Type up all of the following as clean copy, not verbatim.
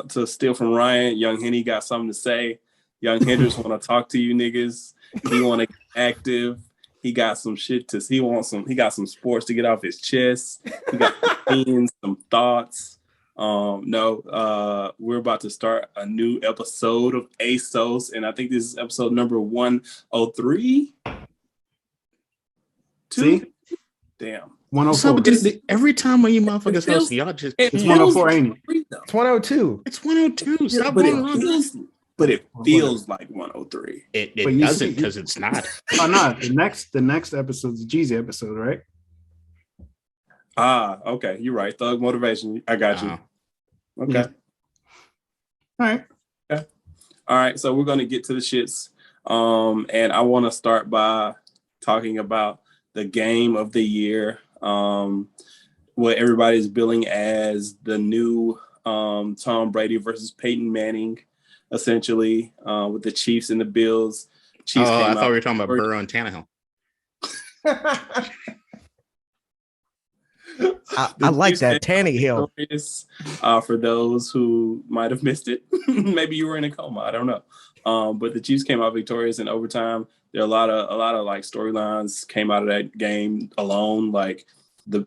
to steal from Ryan. Young Henny got something to say. Young Hendrix want to talk to you niggas. He want to get active. He got some shit to. He got some sports to get off his chest. He got some opinions, some thoughts. We're about to start a new episode of ASOS, and I think this is episode number 103. See? Damn. 104. Every time when you motherfuckers host, y'all just it's 104, ain't it? It's 102. It's 102. Stop but going on. But it feels like 103. It doesn't because it's not. Oh no, the next episode's a Jeezy episode, right? Okay. You're right. Thug motivation. I got you. Okay. Yeah. All right. Okay. All right. So we're gonna get to the shits. And I want to start by talking about the game of the year. What everybody's billing as the new Tom Brady versus Peyton Manning, essentially, with the Chiefs and the Bills. Chiefs I thought we were talking about Burrow and Tannehill. I like that Tannehill. For those who might have missed it, maybe you were in a coma. I don't know. But the Chiefs came out victorious in overtime. There are a lot of like storylines came out of that game alone. Like,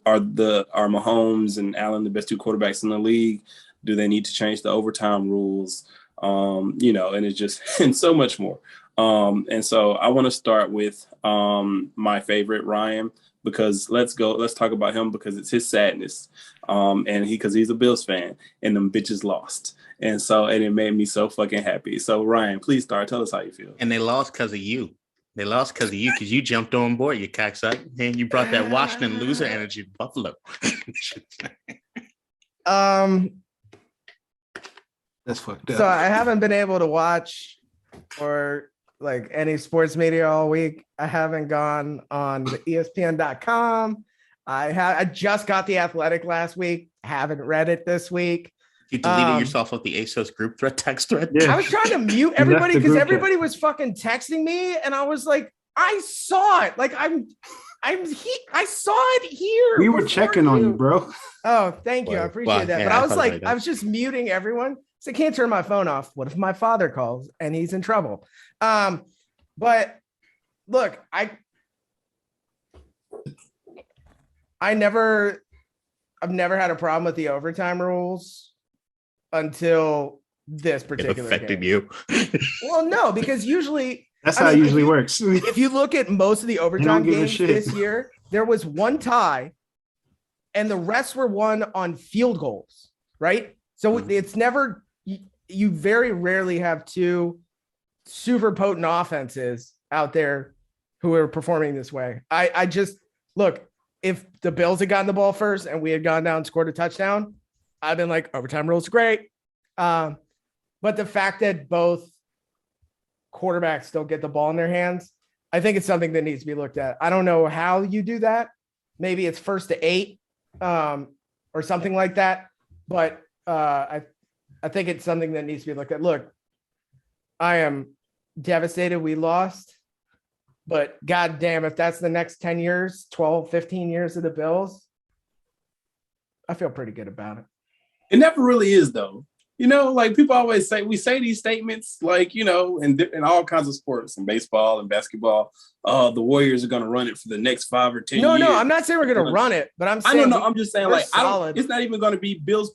are Mahomes and Allen the best two quarterbacks in the league? Do they need to change the overtime rules? And it's just and so much more. And so I want to start with my favorite, Ryan, because let's talk about him because it's his sadness. And he's a Bills fan and them bitches lost. And it made me so fucking happy. So Ryan, please start. Tell us how you feel. And they lost because of you. They lost because of you, because you jumped on board, you cocksucker, and you brought that Washington loser energy to Buffalo. That's fucked up. So I haven't been able to watch or like any sports media all week. I haven't gone on the ESPN.com. I just got The Athletic last week. Haven't read it this week. You deleted yourself off the ASOS group text thread. Yeah. I was trying to mute everybody because everybody was fucking texting me, and I was like, I saw it. Like I saw it here. We were checking on you, bro. Oh, thank you. I appreciate that. Yeah, but I was like, I was just muting everyone. So I can't turn my phone off. What if my father calls and he's in trouble? But look, I've never had a problem with the overtime rules until this particular affected game. You. Well, no, because usually that's how it usually works. If you look at most of the overtime games this year, there was one tie and the rest were won on field goals, right? So it's never, you very rarely have two super potent offenses out there who are performing this way. I just, look, if the Bills had gotten the ball first and we had gone down and scored a touchdown, I've been like, overtime rules great. But the fact that both quarterbacks don't get the ball in their hands, I think it's something that needs to be looked at. I don't know how you do that. Maybe it's 1st to 8 or something like that. But I think it's something that needs to be looked at. Look, I am devastated we lost, but goddamn, if that's the next 10 years, 12, 15 years of the Bills, I feel pretty good about it. It never really is, though. Like people always say, we say these statements, like, in all kinds of sports and baseball and basketball. The Warriors are going to run it for the next 5 or 10 years. No, I'm not saying we're going to run it, but I'm saying, I don't know. I'm just saying, like, it's not even going to be Bills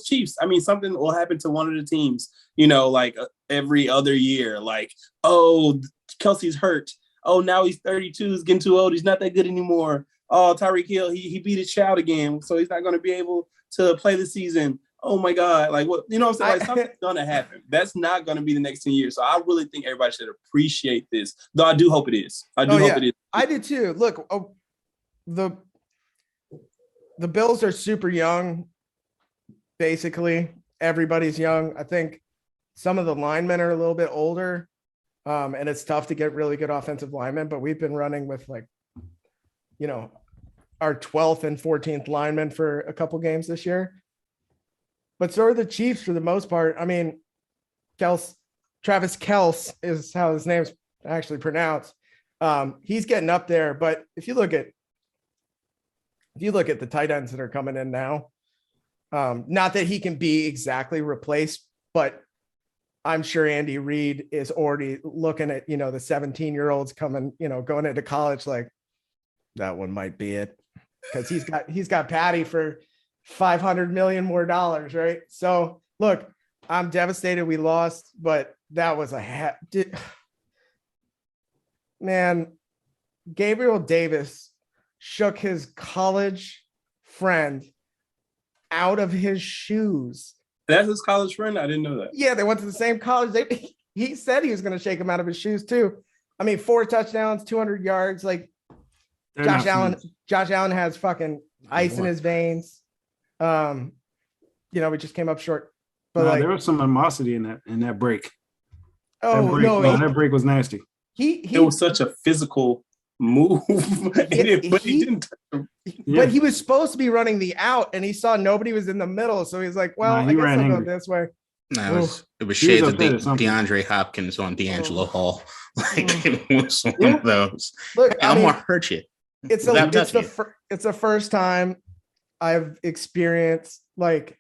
Chiefs. Something will happen to one of the teams, like every other year. Like, oh, Kelsey's hurt. Oh, now he's 32. He's getting too old. He's not that good anymore. Oh, Tyreek Hill, he beat his child again. So he's not going to be able to play the season. Oh my God. Like, what, what I'm saying? Like, something's going to happen. That's not going to be the next 10 years. So I really think everybody should appreciate this. Though I do hope it is. I do hope it is. I do too. Look, the Bills are super young. Basically, everybody's young. I think some of the linemen are a little bit older. And it's tough to get really good offensive linemen, but we've been running with our 12th and 14th linemen for a couple games this year. But so are the Chiefs for the most part. I mean, Travis Kelce is how his name's actually pronounced. He's getting up there. But if you look at the tight ends that are coming in now, Not that he can be exactly replaced, but I'm sure Andy Reid is already looking at, the 17-year-olds coming, going into college, like that one might be it. Because he's got Patty for $500 million more, right? So look, I'm devastated we lost, but that was man. Gabriel Davis shook his college friend out of his shoes. That's his college friend? I didn't know that. Yeah, they went to the same college. He said he was going to shake him out of his shoes too. I mean, 4 touchdowns, 200 yards. Like Josh Allen has fucking ice in his veins. We just came up short. But there was some animosity in that break. That break was nasty. It was such a physical move, but he didn't. But he was supposed to be running the out, and he saw nobody was in the middle, so he's like, "Well, I guess I'll go this way." No, it was shades of DeAndre Hopkins on D'Angelo Hall. Like it was one of those. Look, I'm gonna hurt you. It's the first time I've experienced like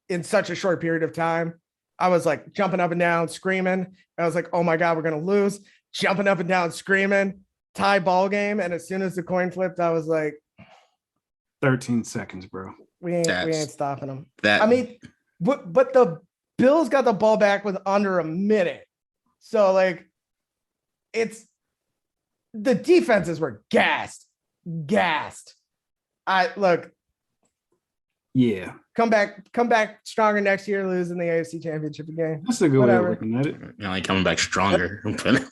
in such a short period of time. I was like jumping up and down, screaming. I was like, "Oh my God, we're gonna lose!" Jumping up and down, screaming. Tie ball game, and as soon as the coin flipped, I was like, 13 seconds, bro. We ain't stopping them. I mean, but the Bills got the ball back with under a minute. So like it's the defenses were gassed. Yeah. Come back stronger next year, losing the AFC Championship again. That's a good way of looking at it. Like coming back stronger. That's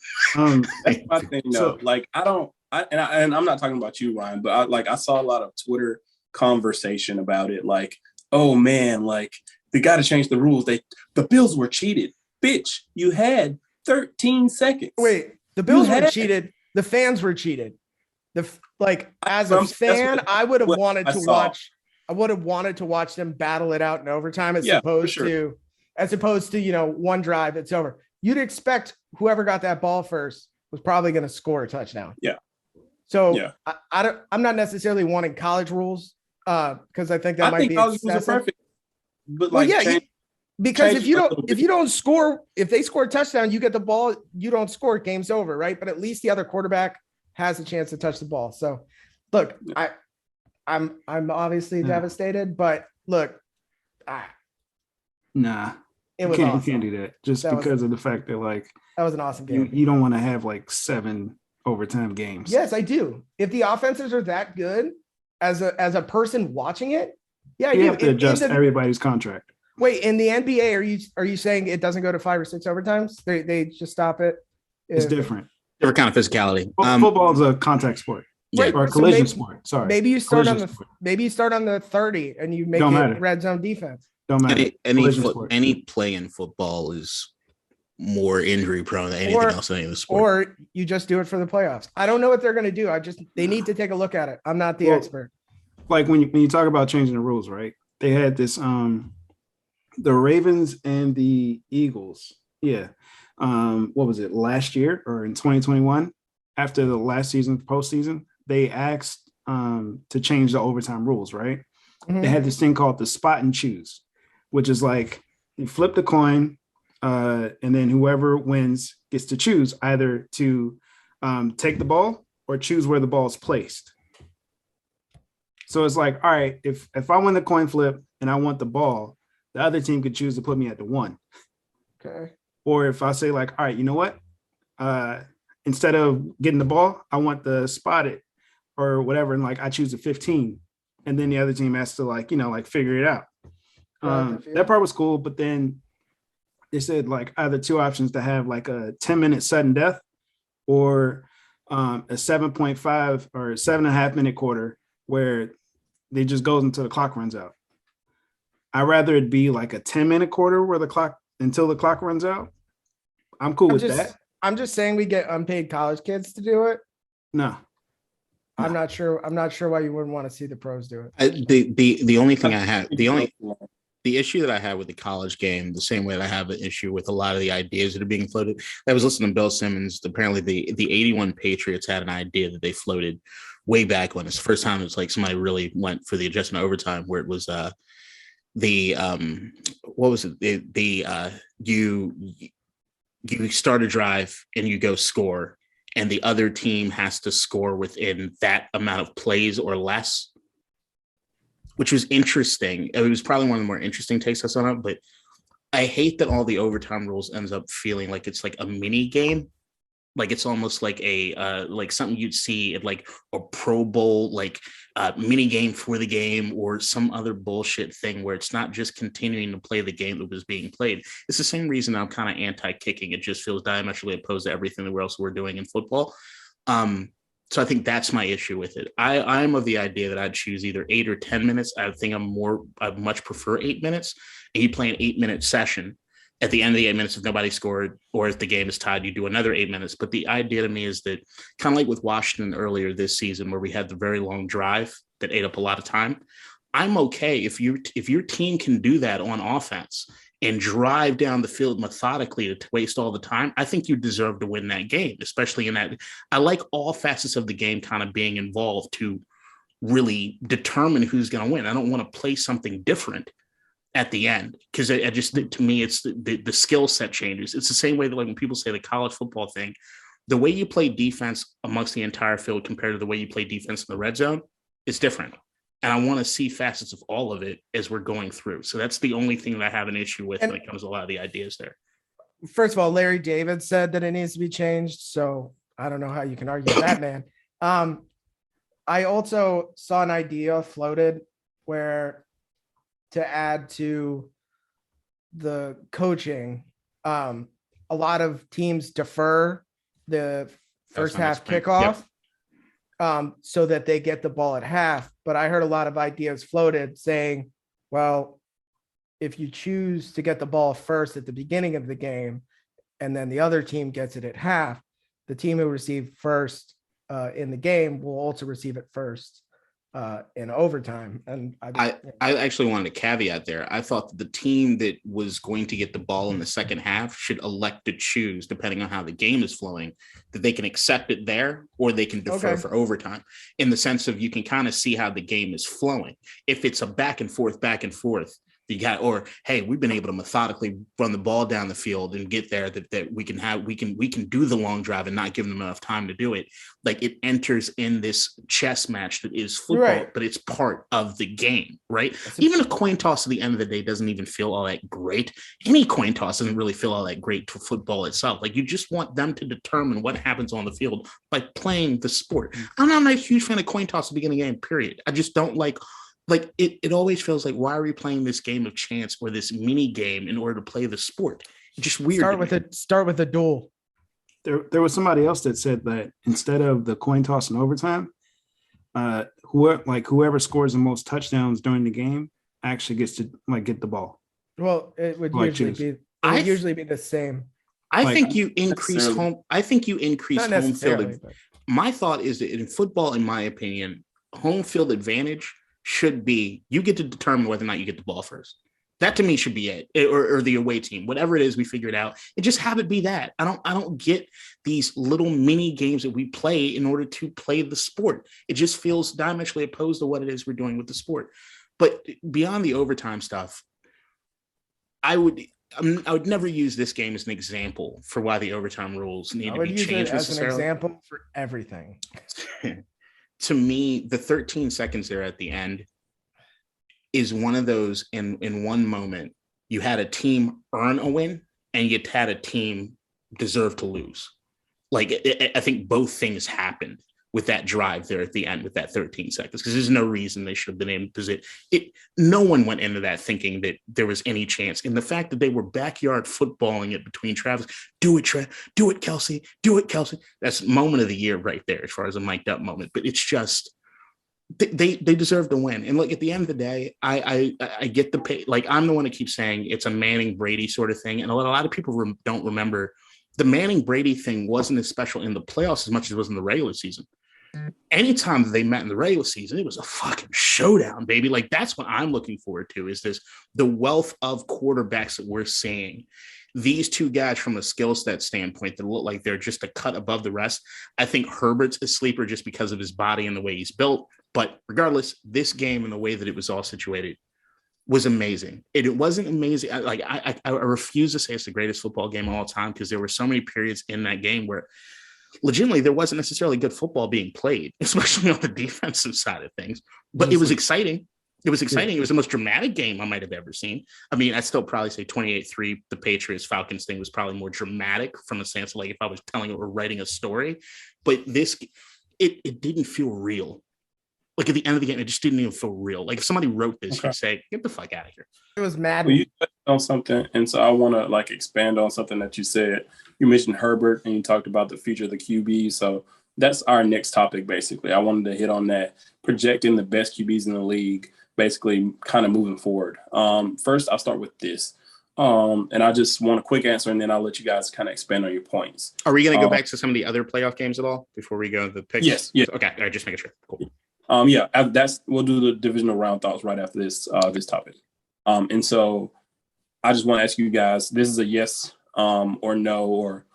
my thing, though. Like I'm not talking about you, Ryan, but I saw a lot of Twitter conversation about it. Like, oh man, like they got to change the rules. The Bills were cheated, bitch. You had 13 seconds. Wait, the Bills were cheated. The fans were cheated. As a fan, I would have wanted to watch. I would have wanted to watch them battle it out in overtime as opposed to one drive, it's over. You'd expect whoever got that ball first was probably going to score a touchdown. Yeah. So I'm not necessarily wanting college rules because I think that might be college rules are perfect. But because if you don't score, if they score a touchdown, you get the ball, you don't score, game's over, right? But at least the other quarterback has a chance to touch the ball. So look, I'm obviously devastated, but look, nah, it was you can't do that just because of the fact that that was an awesome game. You don't want to have 7 overtime games. Yes, I do. If the offenses are that good, as a person watching it, you have to adjust everybody's contract. Wait, in the NBA, are you saying it doesn't go to 5 or 6 overtimes? They just stop it. It's different. Different kind of physicality. Football is a contact sport. Right. Or a collision sport. Sorry. Maybe you start on the 30 and you make it red zone defense. Don't matter. Any play in football is more injury prone than anything else in any of the sport. Or you just do it for the playoffs. I don't know what they're going to do. They need to take a look at it. I'm not the expert. Like when you talk about changing the rules, right? They had this the Ravens and the Eagles. Yeah. What was it? Last year or in 2021 after the last season postseason, they asked to change the overtime rules, right? Mm-hmm. They had this thing called the spot and choose, which is like you flip the coin and then whoever wins gets to choose either to take the ball or choose where the ball is placed. So it's like, all right, if I win the coin flip and I want the ball, the other team could choose to put me at the 1. Okay. Or if I say like, all right, you know what? Instead of getting the ball, I want the spotted or whatever. And I choose a 15 and then the other team has to figure it out. That part was cool. But then they said either 2 options to have a 10-minute sudden death or a 7.5 or 7.5 minute quarter where they just goes until the clock runs out. I'd rather it be a 10-minute quarter where until the clock runs out. I'm cool with that. I'm just saying we get unpaid college kids to do it. No. I'm not sure why you wouldn't want to see the pros do it. The only thing I have, the issue that I have with the college game, the same way that I have an issue with a lot of the ideas that are being floated. I was listening to Bill Simmons. Apparently the 81 Patriots had an idea that they floated way back when. It's the first time it's somebody really went for the adjustment overtime where it was the what was it? You start a drive and you go score, and the other team has to score within that amount of plays or less, which was interesting. It was probably one of the more interesting takes I saw on it, but I hate that all the overtime rules ends up feeling like it's like a mini game. Like it's almost like a like something you'd see at like a Pro Bowl, like mini game for the game, or some other bullshit thing where it's not just continuing to play the game that was being played. It's the same reason I'm kind of anti-kicking. It just feels diametrically opposed to everything that else we're doing in football. So I think that's my issue with it. I'm of the idea that I'd choose either 8 or 10 minutes. I'd much prefer 8 minutes. And you play an 8-minute session. At the end of the 8 minutes, if nobody scored or if the game is tied, you do another 8 minutes. But the idea to me is that kind of like with Washington earlier this season, where we had the very long drive that ate up a lot of time. I'm okay if your team can do that on offense and drive down the field methodically to waste all the time. I think you deserve to win that game, especially in that. I like all facets of the game kind of being involved to really determine who's going to win. I don't want to play something different at the end, because I just, to me, it's the skill set changes. It's the same way that like when people say the college football thing, the way you play defense amongst the entire field compared to the way you play defense in the red zone is different. And I want to see facets of all of it as we're going through. So that's the only thing that I have an issue with when it comes to a lot of the ideas there. First of all, Larry David said that it needs to be changed. So I don't know how you can argue that, man. I also saw an idea floated where to add to the coaching, a lot of teams defer the first half kickoff. Yep. So that they get the ball at half. But I heard a lot of ideas floated saying, well, if you choose to get the ball first at the beginning of the game, and then the other team gets it at half, the team who received first in the game will also receive it first in overtime. And I actually wanted a caveat there. I thought that the team that was going to get the ball in the second half should elect to choose, depending on how the game is flowing, that they can accept it there or they can defer for overtime, in the sense of you can kind of see how the game is flowing. If it's a back and forth, you got, or hey, we've been able to methodically run the ball down the field and get there, that we can do the long drive and not give them enough time to do it. Like it enters in this chess match that is football, but it's part of the game, right? Even a coin toss at the end of the day doesn't even feel all that great. Any coin toss doesn't really feel all that great to football itself. Like you just want them to determine what happens on the field by playing the sport. I'm not a huge fan of coin toss at the beginning of the game, period. I just don't like it always feels like, why are we playing this game of chance or this mini game in order to play the sport? It's just weird. Start with a duel. There was somebody else that said that instead of the coin toss in overtime, whoever scores the most touchdowns during the game actually gets to get the ball. Well, it would usually be the same. I think you increase home field. My thought is that in football, in my opinion, home field advantage should be you get to determine whether or not you get the ball first. That to me should be it, or the away team, whatever it is, we figure it out. And just have it be that. I don't get these little mini games that we play in order to play the sport. It just feels diametrically opposed to what it is we're doing with the sport. But beyond the overtime stuff, I would never use this game as an example for why the overtime rules need to be changed. As an example for everything. To me, the 13 seconds there at the end is one of those in one moment, you had a team earn a win and you had a team deserve to lose. I think both things happened with that drive there at the end with that 13 seconds, because there's no reason they should have been in position. No one went into that thinking that there was any chance. And the fact that they were backyard footballing it between Travis, do it, Kelsey, do it, Kelsey. That's moment of the year right there as far as a mic'd up moment. But it's just, they deserve to win. And at the end of the day, I get the pay. I'm the one that keeps saying it's a Manning Brady sort of thing. And a lot of people don't remember the Manning Brady thing wasn't as special in the playoffs as much as it was in the regular season. Anytime they met in the regular season, it was a fucking showdown, baby. That's what I'm looking forward to, is the wealth of quarterbacks that we're seeing. These two guys from a skill set standpoint that look like they're just a cut above the rest. I think Herbert's a sleeper just because of his body and the way he's built. But regardless, this game and the way that it was all situated, was amazing. It wasn't amazing. I refuse to say it's the greatest football game of all time because there were so many periods in that game where legitimately there wasn't necessarily good football being played, especially on the defensive side of things. But it was exciting. It was exciting. Yeah. It was the most dramatic game I might have ever seen. I mean, I'd still probably say 28-3, the Patriots Falcons thing was probably more dramatic from a sense of like if I was telling it or writing a story. But this, it didn't feel real. Like at the end of the game, it just didn't even feel real. Like if somebody wrote this, you'd say, "Get the fuck out of here." It was mad. Well, you touched on something, and so I want to like expand on something that you said. You mentioned Herbert, and you talked about the future of the QB. So that's our next topic, basically. I wanted to hit on that, projecting the best QBs in the league, basically kind of moving forward. First, I'll start with this. And I just want a quick answer, and then I'll let you guys kind of expand on your points. Are we going to go back to some of the other playoff games at all before we go to the picks? Yes. Yeah. Okay. All right. Just making sure. Cool. We'll do the divisional round thoughts right after this topic. And so I just want to ask you guys, this is a yes or no, or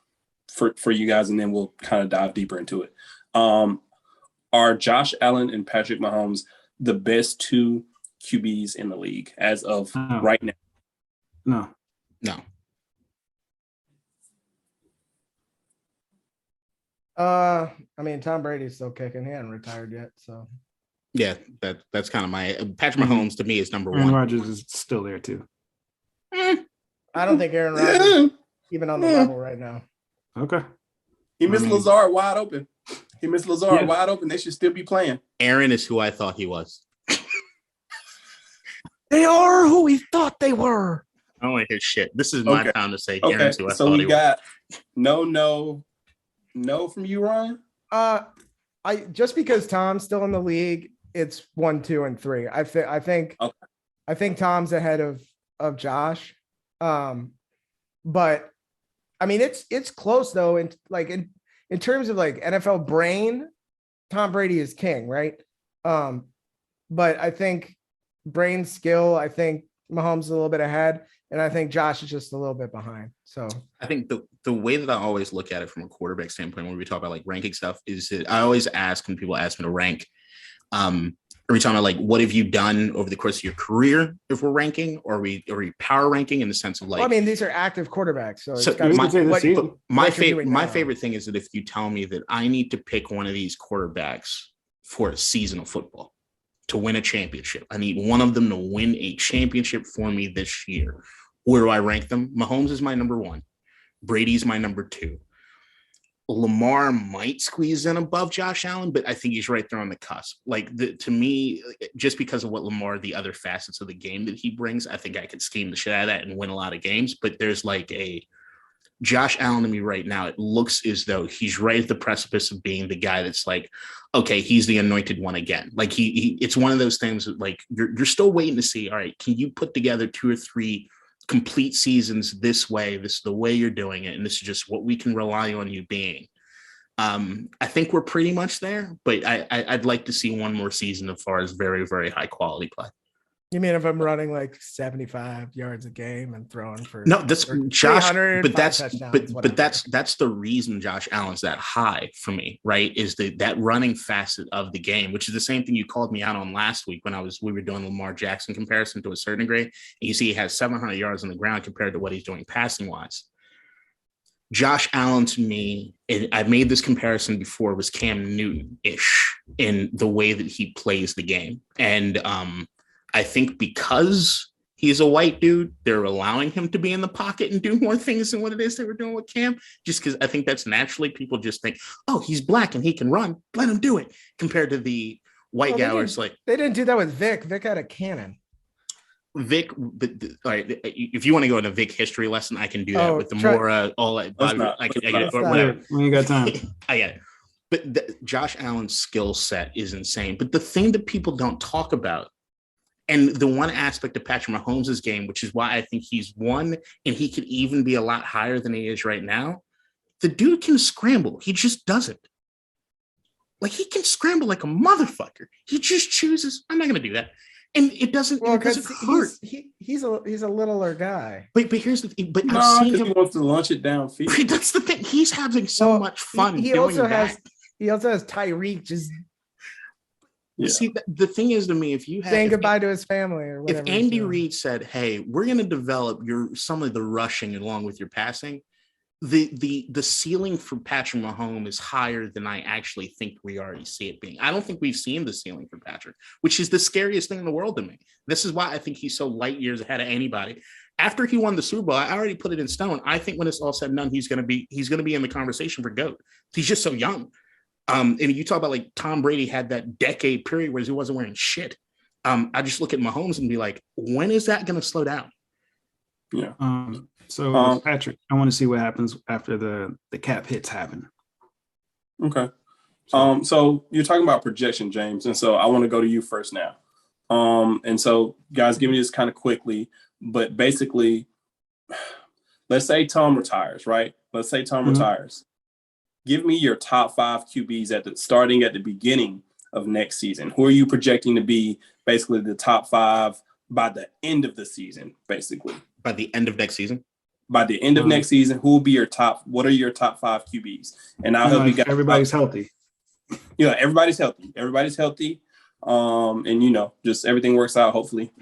for you guys, and then we'll kind of dive deeper into it. Are Josh Allen and Patrick Mahomes the best two QBs in the league as of right now? No. I mean, Tom Brady's still kicking. He hasn't retired yet, so. Yeah, that's kind of my Patrick Mahomes to me is number one. Aaron Rodgers is still there too. I don't think Aaron Rodgers even on the level right now. Okay. He missed Lazard wide open. Wide open. They should still be playing. Aaron is who I thought he was. They are who we thought they were. I don't want to hear shit. This is my time to say Aaron's who I so thought we he got was. No from you, Ryan? I just because Tom's still in the league, it's 1, 2, and 3. I think Tom's ahead of Josh. But I mean it's close though, and like in terms of like NFL brain, Tom Brady is king, right? But I think brain skill, I think Mahomes is a little bit ahead, and I think Josh is just a little bit behind. So I think the way that I always look at it from a quarterback standpoint when we talk about like ranking stuff is that I always ask when people ask me to rank, are we talking about like what have you done over the course of your career if we're ranking, or are we power ranking in the sense of like, I mean, these are active quarterbacks. So my favorite thing is that if you tell me that I need to pick one of these quarterbacks for a season of football to win a championship, I need one of them to win a championship for me this year. Where do I rank them? Mahomes is my number 1. Brady's my number 2. Lamar might squeeze in above Josh Allen, but I think he's right there on the cusp. Like to me, just because of what Lamar, the other facets of the game that he brings, I think I could scheme the shit out of that and win a lot of games. But there's like a Josh Allen to me right now. It looks as though he's right at the precipice of being the guy that's like, okay, he's the anointed one again. Like he it's one of those things that like you're still waiting to see. All right, can you put together 2 or 3 complete seasons this way? This is the way you're doing it, and this is just what we can rely on you being. I think we're pretty much there, but I'd like to see one more season as far as very, very high quality play. You mean if I'm running like 75 yards a game and throwing for that's Josh, but that's the reason Josh Allen's that high for me, right? Is that running facet of the game, which is the same thing you called me out on last week when we were doing Lamar Jackson comparison to a certain degree. And you see he has 700 yards on the ground compared to what he's doing passing wise. Josh Allen to me, and I've made this comparison before, was Cam Newton-ish in the way that he plays the game. And I think because he's a white dude, they're allowing him to be in the pocket and do more things than what it is they were doing with Cam, just because I think that's naturally people just think, oh, he's black and he can run, let him do it, compared to the white guy where it's like. They didn't do that with Vic. Vic had a cannon. Vic, but all right, if you want to go into Vic history lesson, I can do that with the more I get it, or whatever. When you got time. I get it. But Josh Allen's skill set is insane. But the thing that people don't talk about, and the one aspect of Patrick Mahomes' game, which is why I think he's one, and he could even be a lot higher than he is right now, the dude can scramble. He just doesn't. Like, he can scramble like a motherfucker. He just chooses, I'm not going to do that. And it doesn't, it doesn't hurt. He's a littler guy. But here's the thing. But no, I've seen him. He wants to launch it downfield. That's the thing. He's having so much fun. He also has Tyreek just. Yeah. See, the thing is to me, if you had saying goodbye to his family or whatever. If Andy Reid said, "Hey, we're going to develop some of the rushing along with your passing," the ceiling for Patrick Mahomes is higher than I actually think we already see it being. I don't think we've seen the ceiling for Patrick, which is the scariest thing in the world to me. This is why I think he's so light years ahead of anybody. After he won the Super Bowl, I already put it in stone. I think when it's all said and done, he's going to be in the conversation for GOAT. He's just so young. And you talk about like Tom Brady had that decade period where he wasn't wearing shit. I just look at Mahomes and be like, when is that going to slow down? Yeah. So Patrick, I want to see what happens after the cap hits happen. Okay. So you're talking about projection, James, and so I want to go to you first now. And so guys, give me this kind of quickly, but basically, let's say Tom retires, right? Let's say Tom retires. Give me your top 5 QBs starting at the beginning of next season. Who are you projecting to be basically the top 5 by the end of the season, basically? By the end of next season? By the end of next season, who will be what are your top 5 QBs? And I'll help you guys. Everybody's healthy. Yeah, everybody's healthy. Everybody's healthy. And, just everything works out, hopefully,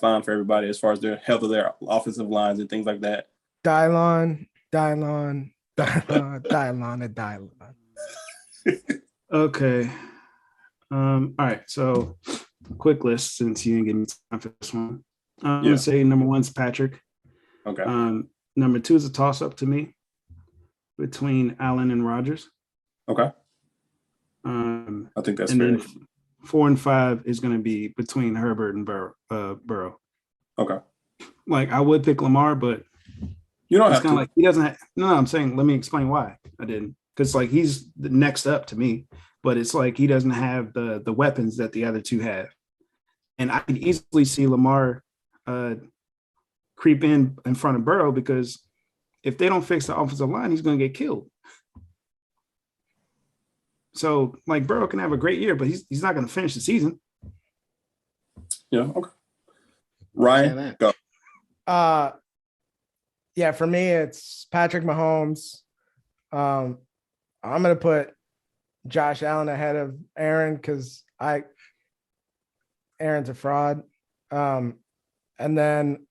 fine for everybody as far as their health of their offensive lines and things like that. Dylon. Okay. All right. So quick list since you didn't give me time for this one. I'm gonna say number 1's Patrick. Okay. Number 2 is a toss-up to me between Allen and Rodgers. Okay. I think that's fair. Then 4 and 5 is going to be between Herbert and Burrow. Okay. Like I would pick Lamar, but you don't have to. Like he doesn't have, no, I'm saying let me explain why I didn't. Because like he's the next up to me, but it's like he doesn't have the weapons that the other two have. And I could easily see Lamar creep in front of Burrow, because if they don't fix the offensive line, he's going to get killed. So, like, Burrow can have a great year, but he's not going to finish the season. Yeah, okay. Ryan, go. Yeah, for me, it's Patrick Mahomes. I'm going to put Josh Allen ahead of Aaron because Aaron's a fraud. And then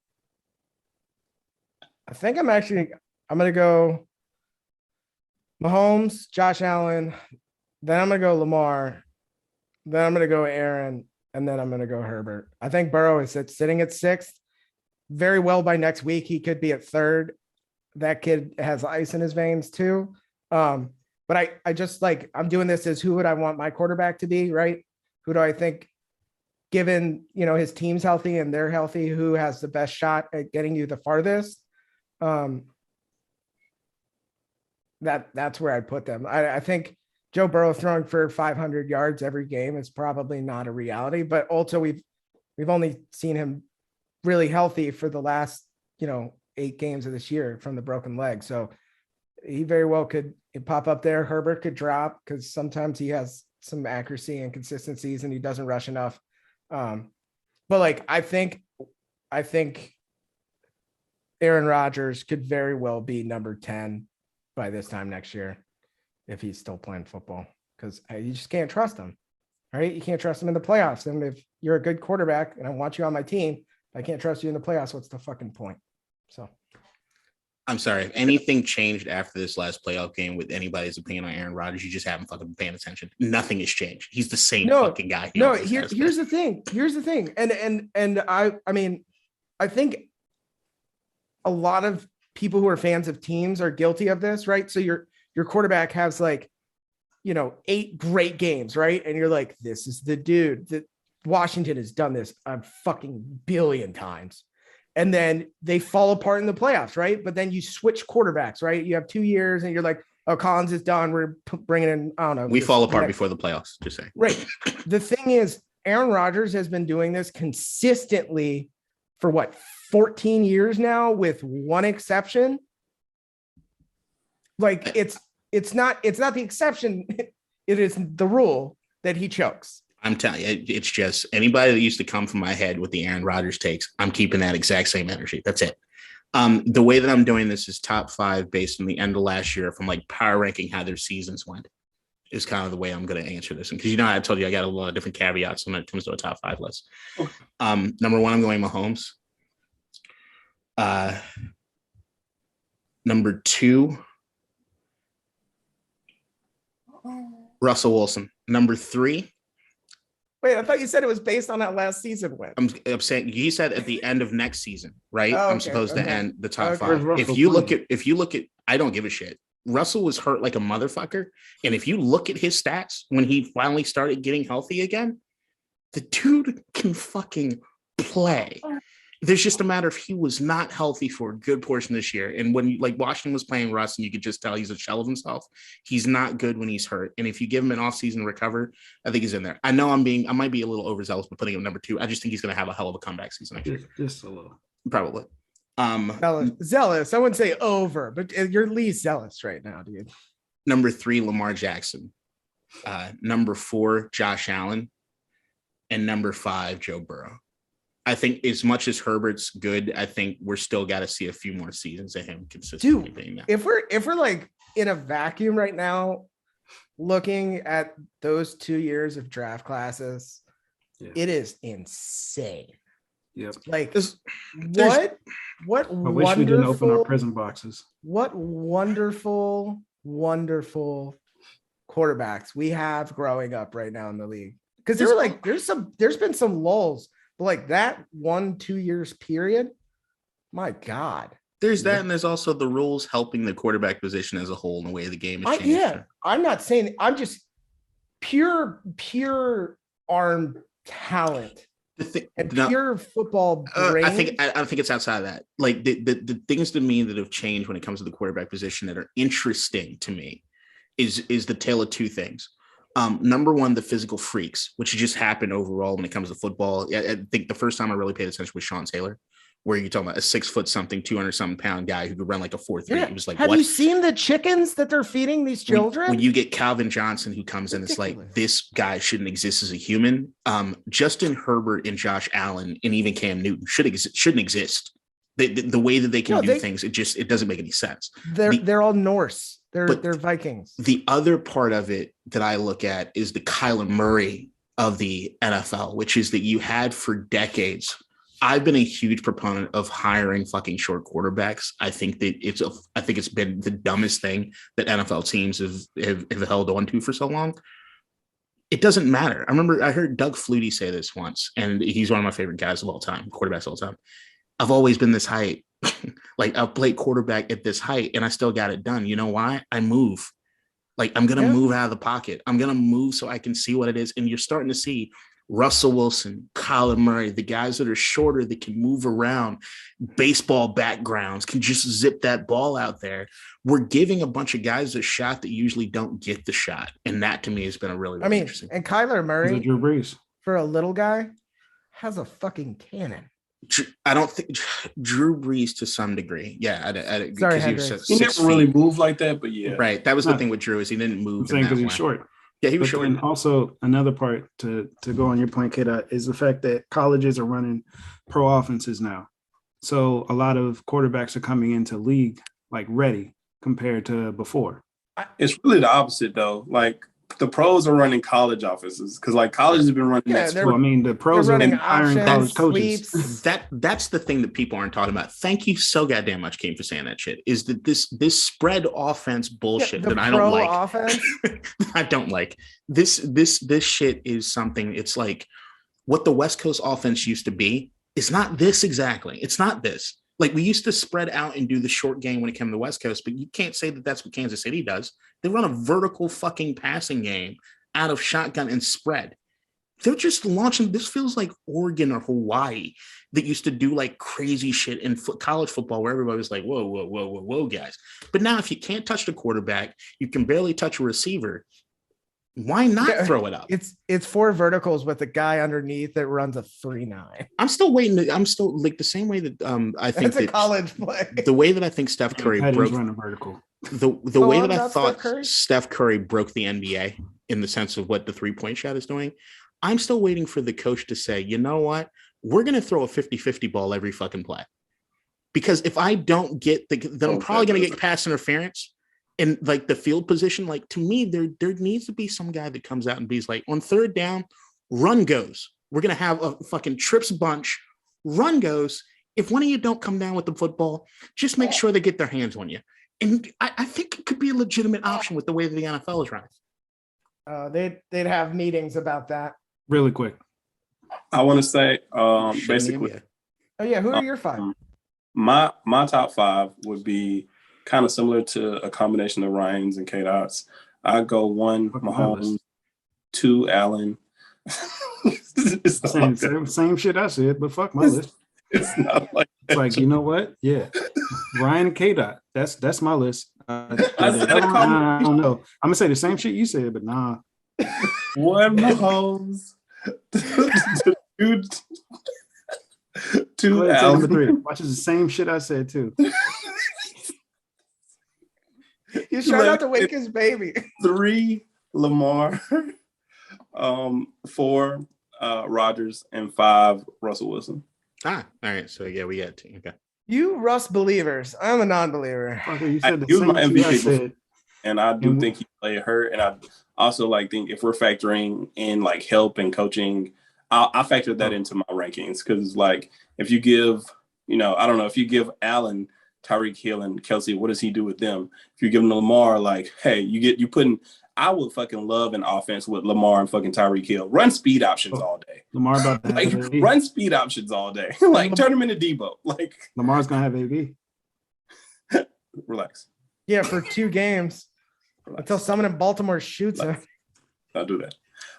I think I'm going to go Mahomes, Josh Allen, then I'm going to go Lamar, then I'm going to go Aaron, and then I'm going to go Herbert. I think Burrow is sitting at 6th. Very well by next week, he could be at 3rd. That kid has ice in his veins too. But I just like, I'm doing this as who would I want my quarterback to be, right? Who do I think, given, his team's healthy and they're healthy, who has the best shot at getting you the farthest? That's where I'd put them. I think Joe Burrow throwing for 500 yards every game is probably not a reality, but also we've only seen him really healthy for the last, 8 games of this year from the broken leg. So he very well could pop up there. Herbert could drop because sometimes he has some accuracy and consistencies and he doesn't rush enough. But like, I think Aaron Rodgers could very well be number 10 by this time next year if he's still playing football, because you just can't trust him. Right? You can't trust him in the playoffs. And if you're a good quarterback and I want you on my team, I can't trust you in the playoffs. What's the fucking point? So I'm sorry. If anything changed after this last playoff game with anybody's opinion on Aaron Rodgers, you just haven't fucking been paying attention. Nothing has changed. He's the same fucking guy. Here's the thing. And I mean, I think a lot of people who are fans of teams are guilty of this, right? So your quarterback has 8 great games, right? And you're like, this is the dude that Washington has done this a fucking billion times. And then they fall apart in the playoffs, right? But then you switch quarterbacks, right? You have 2 years and you're like, oh, Collins is done. We're bringing in, I don't know. We fall apart before the playoffs, just saying. Right. The thing is, Aaron Rodgers has been doing this consistently for 14 years now, with one exception. Like it's not the exception. It is the rule that he chokes. I'm telling you, it's just anybody that used to come from my head with the Aaron Rodgers takes, I'm keeping that exact same energy. That's it. The way that I'm doing this is top 5 based on the end of last year from power ranking how their seasons went. is kind of the way I'm going to answer this. And because I told you I got a lot of different caveats when it comes to a top 5 list. Okay. Number 1, I'm going Mahomes. Number 2, Russell Wilson. Number 3. Wait, I thought you said it was based on that last season win. I'm saying he said at the end of next season, right? Oh, okay, I'm supposed to end the top Okay. 5. Where's If you Russell look at, I don't give a shit. Russell was hurt like a motherfucker. And if you look at his stats when he finally started getting healthy again, the dude can fucking play. There's just a matter of he was not healthy for a good portion this year. And when Washington was playing Russ and you could just tell he's a shell of himself, he's not good when he's hurt. And if you give him an offseason to recover, I think he's in there. I know I might be a little overzealous for putting him number 2. I just think he's going to have a hell of a comeback season next year. Just a little. Probably. Zealous. I wouldn't say over, but you're least zealous right now, dude. Number 3, Lamar Jackson. Number 4, Josh Allen. And number 5, Joe Burrow. I think as much as Herbert's good, I think we're still got to see a few more seasons of him consistently being that. If we're like in a vacuum right now, looking at those 2 years of draft classes, it is insane. Yep. Like what I wish we didn't open our prison boxes. What wonderful quarterbacks we have growing up right now in the league. Because there's been some lulls, but like that 1-2 years period, my God. There's that, and there's also the rules helping the quarterback position as a whole in the way the game is changed. Yeah, I'm not saying, I'm just pure arm talent. Pure football brain. I think it's outside of that. Like the things to me that have changed when it comes to the quarterback position that are interesting to me is the tale of 2 things. Number 1, the physical freaks, which just happened overall when it comes to football. I think the first time I really paid attention was Sean Taylor, where you're talking about a 6'something, 200-something pound guy who could run like a 4.3. Yeah. It was like, have you seen the chickens that they're feeding these children? When you get Calvin Johnson who comes in, it's like, this guy shouldn't exist as a human. Justin Herbert and Josh Allen and even Cam Newton shouldn't exist. The way that they can do things, it doesn't make any sense. They're all Norse. They're Vikings. The other part of it that I look at is the Kyler Murray of the NFL, which is that you had for decades. I've been a huge proponent of hiring fucking short quarterbacks. I think that it's been the dumbest thing that NFL teams have held on to for so long. It doesn't matter. I heard Doug Flutie say this once, and he's one of my favorite guys of all time, quarterbacks of all time. I've always been this height. Like I've played quarterback at this height and I still got it done. You know why? I move. Like I'm going to move out of the pocket. I'm going to move so I can see what it is. And you're starting to see Russell Wilson, Kyler Murray, the guys that are shorter that can move around, baseball backgrounds, can just zip that ball out there. We're giving a bunch of guys a shot that usually don't get the shot. And that to me has been a really interesting. And Kyler Murray, Drew Brees, for a little guy, has a fucking cannon. I don't think Drew Brees to some degree. Yeah. Sorry, he never really moved like that, but yeah. Right. That was the thing with Drew is he didn't move. Because he's short. Yeah, he was short. And also another part to go on your point, Kid, is the fact that colleges are running pro offenses now. So a lot of quarterbacks are coming into league like ready compared to before. It's really the opposite though. Like the pros are running college offenses because like colleges have been running that. Well, I mean, the pros are hiring college coaches. That's the thing that people aren't talking about. Thank you so goddamn much, Keem, for saying that shit. Is that this spread offense bullshit that I don't like? Offense? I don't like this shit is something. It's like what the West Coast offense used to be. It's not this exactly. It's not this. Like we used to spread out and do the short game when it came to the West Coast, but you can't say that that's what Kansas City does. They run a vertical fucking passing game out of shotgun and spread. They're just launching. This feels like Oregon or Hawaii that used to do like crazy shit in college football where everybody was like, whoa, guys. But now if you can't touch the quarterback, you can barely touch a receiver. Why not throw it up? It's 4 verticals with a guy underneath that runs a 3.9. I'm still waiting. I'm still like the same way that I think that's a college play. The way that I think Steph Curry broke run a vertical. The way that I thought Steph Curry broke the NBA in the sense of what the 3-point shot is doing. I'm still waiting for the coach to say, you know what? We're going to throw a 50-50 ball every fucking play. Because if I don't get then I'm probably going to get pass interference. And like the field position, like to me, there needs to be some guy that comes out and be like, on third down, run goes. We're gonna have a fucking trips bunch, run goes. If one of you don't come down with the football, just make sure they get their hands on you. And I think it could be a legitimate option with the way that the NFL is running. They'd have meetings about that. Really quick. I want to say basically. Oh yeah, who are your 5? My top 5 would be kind of similar to a combination of Ryan's and K-Dot's. I go 1 Mahomes, 2 Allen. Same shit I said, but fuck my list. It's not like it's like, you know what? Yeah, Ryan and K-Dot. That's my list. I don't know. I'm gonna say the same shit you said, but nah. 1 Mahomes, 2 Allen. Number 3. Watches the same shit I said too. He's trying not to wake his baby. 3 Lamar, 4 Rodgers, and 5 Russell Wilson. All right. So yeah, we got 2. Okay. You Russ believers. I'm a non-believer. You said He was my MVP said. And I do think he played hurt. And I also think if we're factoring in help and coaching, I factored that into my rankings because if you give, I don't know, if you give Allen, Tyreek Hill, and Kelsey, what does he do with them? If you give him Lamar, hey, you putting. I would fucking love an offense with Lamar and fucking Tyreek Hill. Run speed options all day. Lamar about to have AB. Run speed options all day. Turn him into Debo. Lamar's gonna have AB. Relax. Yeah, for 2 games. Relax. Until someone in Baltimore shoots him. I'll do that.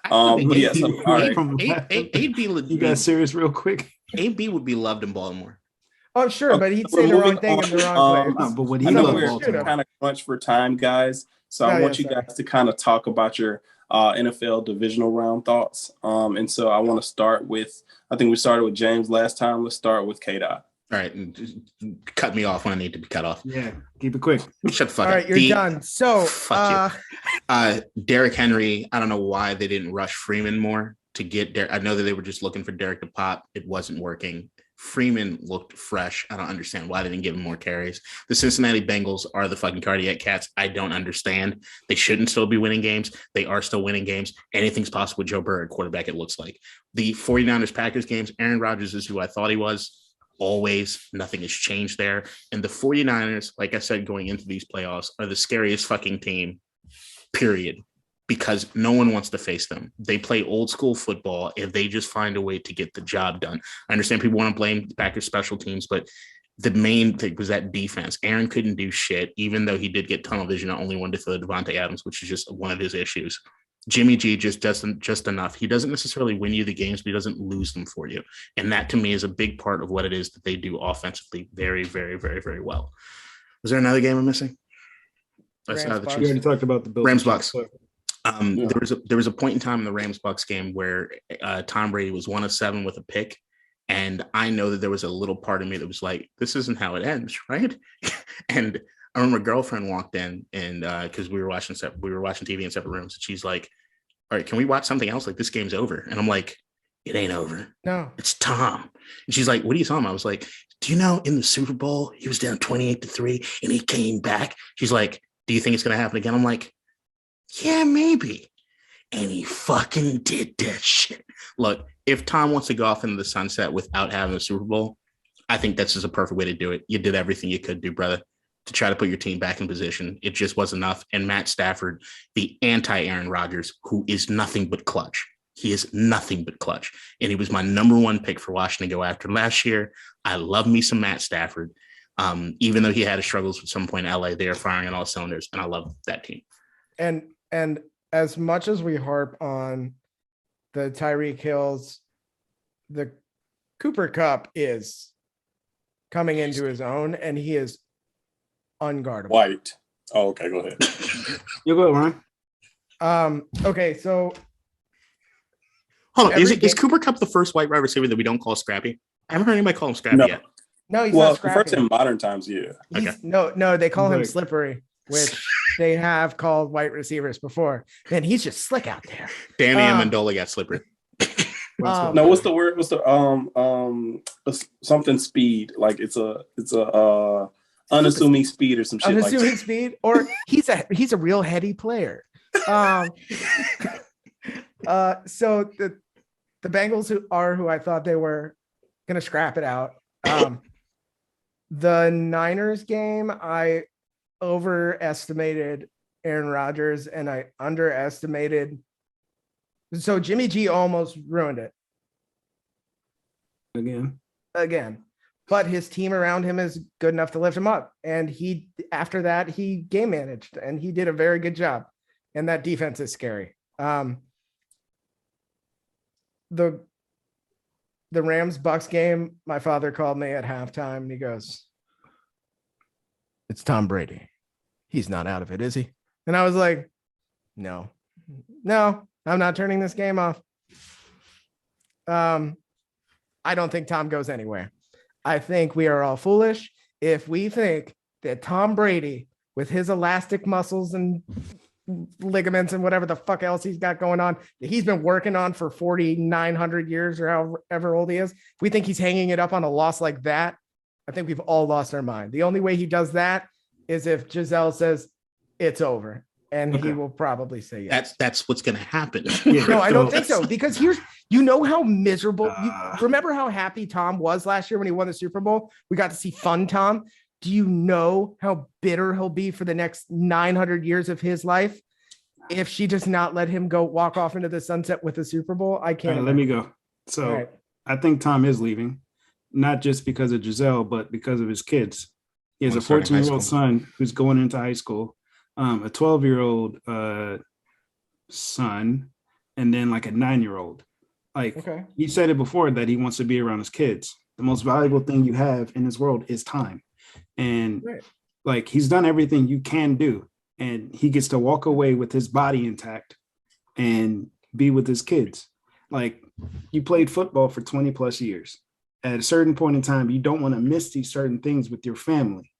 All right. AB, you got serious real quick. AB would be loved in Baltimore. Oh, sure, but he'd say the wrong thing in the wrong place. But what I know we're kind of crunch for time, guys. So I want you guys to kind of talk about your NFL divisional round thoughts. And so I want to start with, I think we started with James last time. Let's start with K-Dot. All right. Cut me off when I need to be cut off. Yeah. Keep it quick. Shut the fuck up. All right, you're done. So, fuck you. Derrick Henry, I don't know why they didn't rush Freeman more to get Derrick. I know that they were just looking for Derrick to pop. It wasn't working. Freeman looked fresh. I don't understand why they didn't give him more carries. The Cincinnati Bengals are the fucking cardiac cats. I don't understand. They shouldn't still be winning games. They are still winning games. Anything's possible with Joe Burrow at quarterback, it looks like. The 49ers Packers games, Aaron Rodgers is who I thought he was. Always. Nothing has changed there. And the 49ers, like I said, going into these playoffs, are the scariest fucking team, period. Because no one wants to face them. They play old school football if they just find a way to get the job done. I understand people want to blame the Packers special teams, but the main thing was that defense. Aaron couldn't do shit, even though he did get tunnel vision. I only wanted to throw Devontae Adams, which is just one of his issues. Jimmy G just doesn't just enough. He doesn't necessarily win you the games, but he doesn't lose them for you. And that to me is a big part of what it is that they do offensively very, very, very, very well. Was there another game I'm missing? We already talked about the Bills. Rams Bucks. There was a point in time in the Rams Bucks game where Tom Brady was 1 of 7 with a pick. And I know that there was a little part of me that was like, this isn't how it ends, right? And I remember my girlfriend walked in and because we were watching TV in separate rooms. And she's like, all right, can we watch something else? This game's over. And I'm like, it ain't over. No, it's Tom. And she's like, what are you talking about? I was like, do you know in the Super Bowl, he was down 28-3 and he came back. She's like, do you think it's going to happen again? I'm like, yeah, maybe. And he fucking did that shit. Look, if Tom wants to go off into the sunset without having a Super Bowl, I think that's just a perfect way to do it. You did everything you could do, brother, to try to put your team back in position. It just was enough. And Matt Stafford, the anti-Aaron Rodgers, who is nothing but clutch. He is nothing but clutch. And he was my number 1 pick for Washington to go after last year. I love me some Matt Stafford. Even though he had his struggles at some point in LA, they are firing on all cylinders. And I love that team. And as much as we harp on the Tyreek Hills, the Cooper Kupp is coming into his own, and he is unguardable. White. Oh, okay, go ahead. You go, Ryan. Okay, so hold on. Is Cooper Kupp the first white wide receiver that we don't call Scrappy? I haven't heard anybody call him Scrappy yet. No, he's not Scrappy. First in modern times, yeah. Okay. No, they call him Slippery, which they have called white receivers before. Man, he's just slick out there. Danny Amendola got slippery. No, what's the word? What's the something speed? It's a unassuming speed or some shit like unassuming that. speed, or he's a real heady player. So the Bengals who I thought they were gonna scrap it out. The Niners game, I overestimated Aaron Rodgers and I underestimated. So Jimmy G almost ruined it again, but his team around him is good enough to lift him up. And after that, he game managed and he did a very good job. And that defense is scary. The Rams Bucks game, my father called me at halftime and he goes, "It's Tom Brady. He's not out of it, is he?" And I was like, no, I'm not turning this game off. I don't think Tom goes anywhere. I think we are all foolish if we think that Tom Brady, with his elastic muscles and ligaments and whatever the fuck else he's got going on, that he's been working on for 4,900 years or however old he is, if we think he's hanging it up on a loss like that, I think we've all lost our mind. The only way he does that is if Giselle says it's over. And he will probably say yes. That's what's going to happen. No, I don't think so. Because how miserable. Remember how happy Tom was last year when he won the Super Bowl? We got to see fun Tom. Do you know how bitter he'll be for the next 900 years of his life if she does not let him go walk off into the sunset with the Super Bowl? I can't. Let me go. So I think Tom is leaving, not just because of Giselle, but because of his kids. He has a 14-year-old son who's going into high school. A 12-year-old son, and then like a 9-year-old. He said it before that he wants to be around his kids. The most valuable thing you have in this world is time. And he's done everything you can do. And he gets to walk away with his body intact and be with his kids. You played football for 20 plus years. At a certain point in time, you don't want to miss these certain things with your family.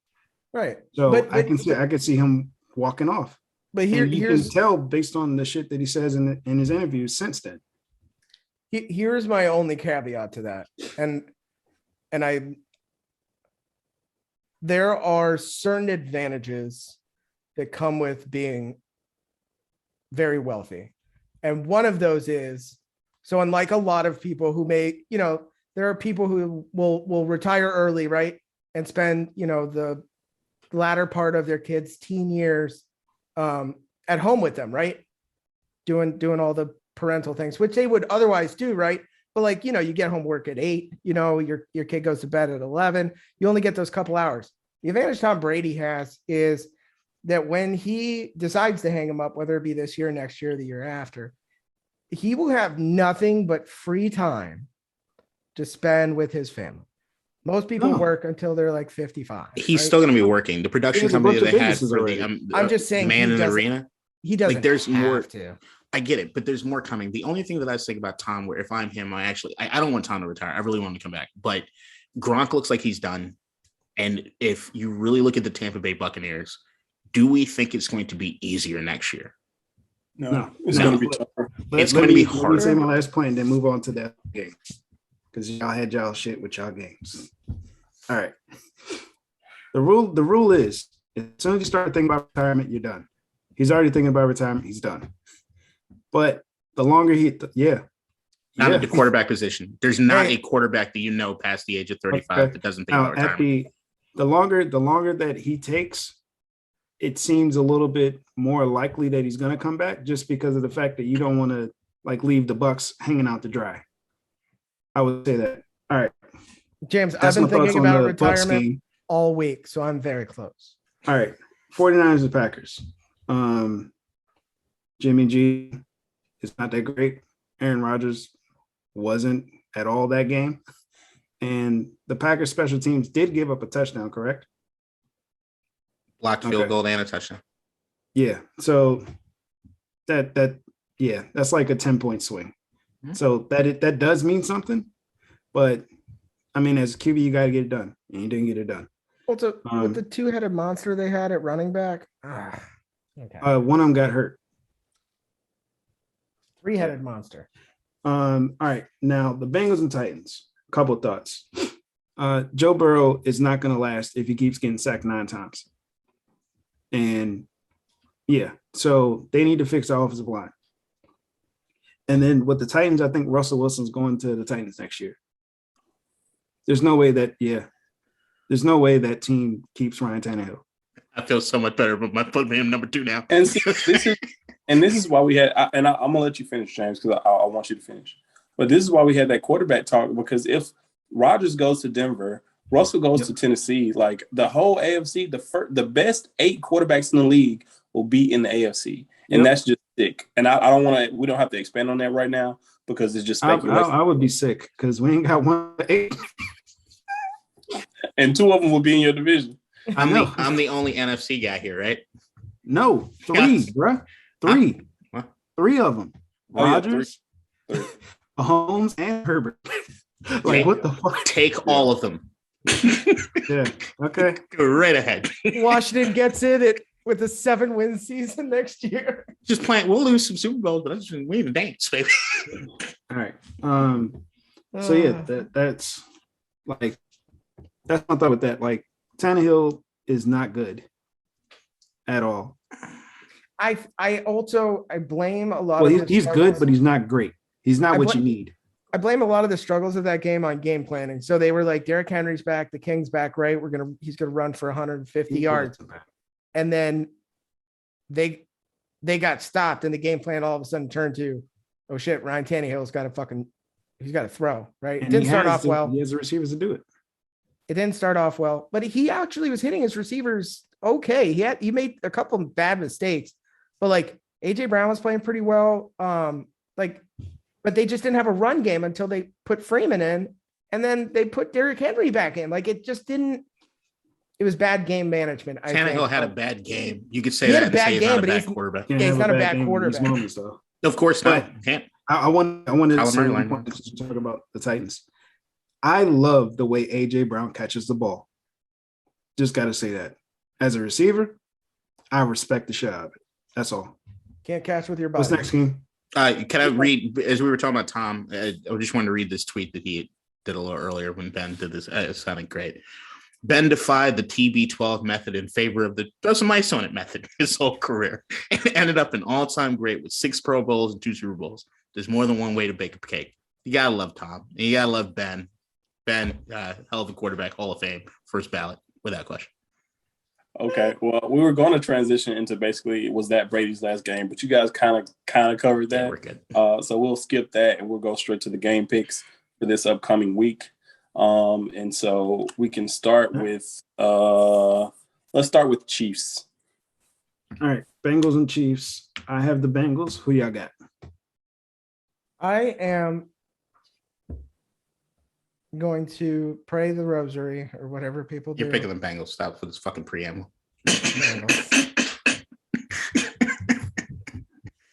Right. So I can see him walking off. But you can tell based on the shit that he says in his interviews since then. Here's my only caveat to that. There are certain advantages that come with being very wealthy. And one of those is, so unlike a lot of people who may, there are people who will retire early, right? And spend, the latter part of their kids' teen years at home with them, right? Doing all the parental things, which they would otherwise do, right? But you get home work at 8, your kid goes to bed at 11, you only get those couple hours. The advantage Tom Brady has is that when he decides to hang him up, whether it be this year, next year, the year after, he will have nothing but free time to spend with his family. Most people work until they're like 55. He's still going to be working. The production company that they had for I'm just saying, Man in the Arena. He doesn't. There's more to. I get it, but there's more coming. The only thing that I think about Tom, where if I'm him, I don't want Tom to retire. I really want him to come back. But Gronk looks like he's done. And if you really look at the Tampa Bay Buccaneers, do we think it's going to be easier next year? No. It's going to be tougher. It's going to be harder. Let me say my last point and then move on to that game. Because y'all had y'all shit with y'all games. All right. The rule is, as soon as you start thinking about retirement, you're done. He's already thinking about retirement. He's done. But the longer not at the quarterback position. There's not a quarterback that past the age of 35 that doesn't think about retirement. The longer that he takes, it seems a little bit more likely that he's going to come back, just because of the fact that you don't want to leave the Bucks hanging out to dry. I would say that. All right, James, I've been thinking about retirement all week, so I'm very close. All right, 49ers and Packers. Jimmy G is not that great. Aaron Rodgers wasn't at all that game. And the Packers special teams did give up a touchdown, correct? Blocked field goal and a touchdown. Yeah. So that's like a 10-point swing. Mm-hmm. So that does mean something. But I mean, as a QB, you got to get it done. And you didn't get it done. Well, with the two-headed monster they had at running back. One of them got hurt. Three-headed monster. All right. Now the Bengals and Titans. Couple of thoughts. Joe Burrow is not going to last if he keeps getting sacked 9 times. And yeah, so they need to fix the offensive line. And then with the Titans, I think Russell Wilson's going to the Titans next year. There's no way that team keeps Ryan Tannehill. I feel so much better, but my put him number 2 now. And see, this is why we had. I'm gonna let you finish, James, because I want you to finish. But this is why we had that quarterback talk, because if Rodgers goes to Denver, Russell goes to Tennessee, like the whole AFC, the best 8 quarterbacks in the league will be in the AFC, and that's just sick. And I don't want to. We don't have to expand on that right now because it's just speculation. I would be sick because we ain't got 1 8. And 2 of them will be in your division. I'm the only NFC guy here, right? No, 3, bro. 3. Huh? 3 of them. Rodgers, three. Mahomes, and Herbert. Like, what the fuck? Take all of them. Yeah. Okay. Go right ahead. Washington gets it with a 7-win season next year. Just playing. We'll lose some Super Bowls, but we need to dance, baby. All right. So yeah, that's my thought with that. Like, Tannehill is not good at all. I blame a lot. Well, he's good, but he's not great. He's not what you need. I blame a lot of the struggles of that game on game planning. So they were like, Derrick Henry's back, the King's back, right? He's gonna run for 150 yards, and then they got stopped, and the game plan all of a sudden turned to, oh shit, Ryan Tannehill's got to throw, right? It didn't start off well. He has the receivers to do it. It didn't start off well, but he actually was hitting his receivers okay. He made a couple of bad mistakes, but like AJ Brown was playing pretty well. But they just didn't have a run game until they put Freeman in, and then they put Derrick Henry back in. Like, it just didn't. It was bad game management. Tannehill had a bad game. You could say that. He's not a bad quarterback. Yeah, he's not a bad quarterback. Of course not. Can't. I wanted to talk about the Titans. I love the way AJ Brown catches the ball. Just got to say that. As a receiver, I respect the shit out of it. That's all. Can't catch with your body. What's next, Keem? Can I read, as we were talking about Tom, I just wanted to read this tweet that he did a little earlier when Ben did this. It sounded great. Ben defied the TB12 method in favor of the doesn't mice on it method his whole career and ended up an all-time great with 6 Pro Bowls and 2 Super Bowls. There's more than one way to bake a cake. You got to love Tom. And you got to love Ben. Ben, hell of a quarterback, Hall of Fame, first ballot, without question. Okay, well, we were going to transition into basically was that Brady's last game, but you guys kind of covered that. Yeah, we're good. So we'll skip that and we'll go straight to the game picks for this upcoming week. And so we can start with let's start with Chiefs. All right, Bengals and Chiefs. I have the Bengals. Who y'all got? I am going to pray the rosary or whatever people do. You're picking the Bengals. Stop for this fucking preamble.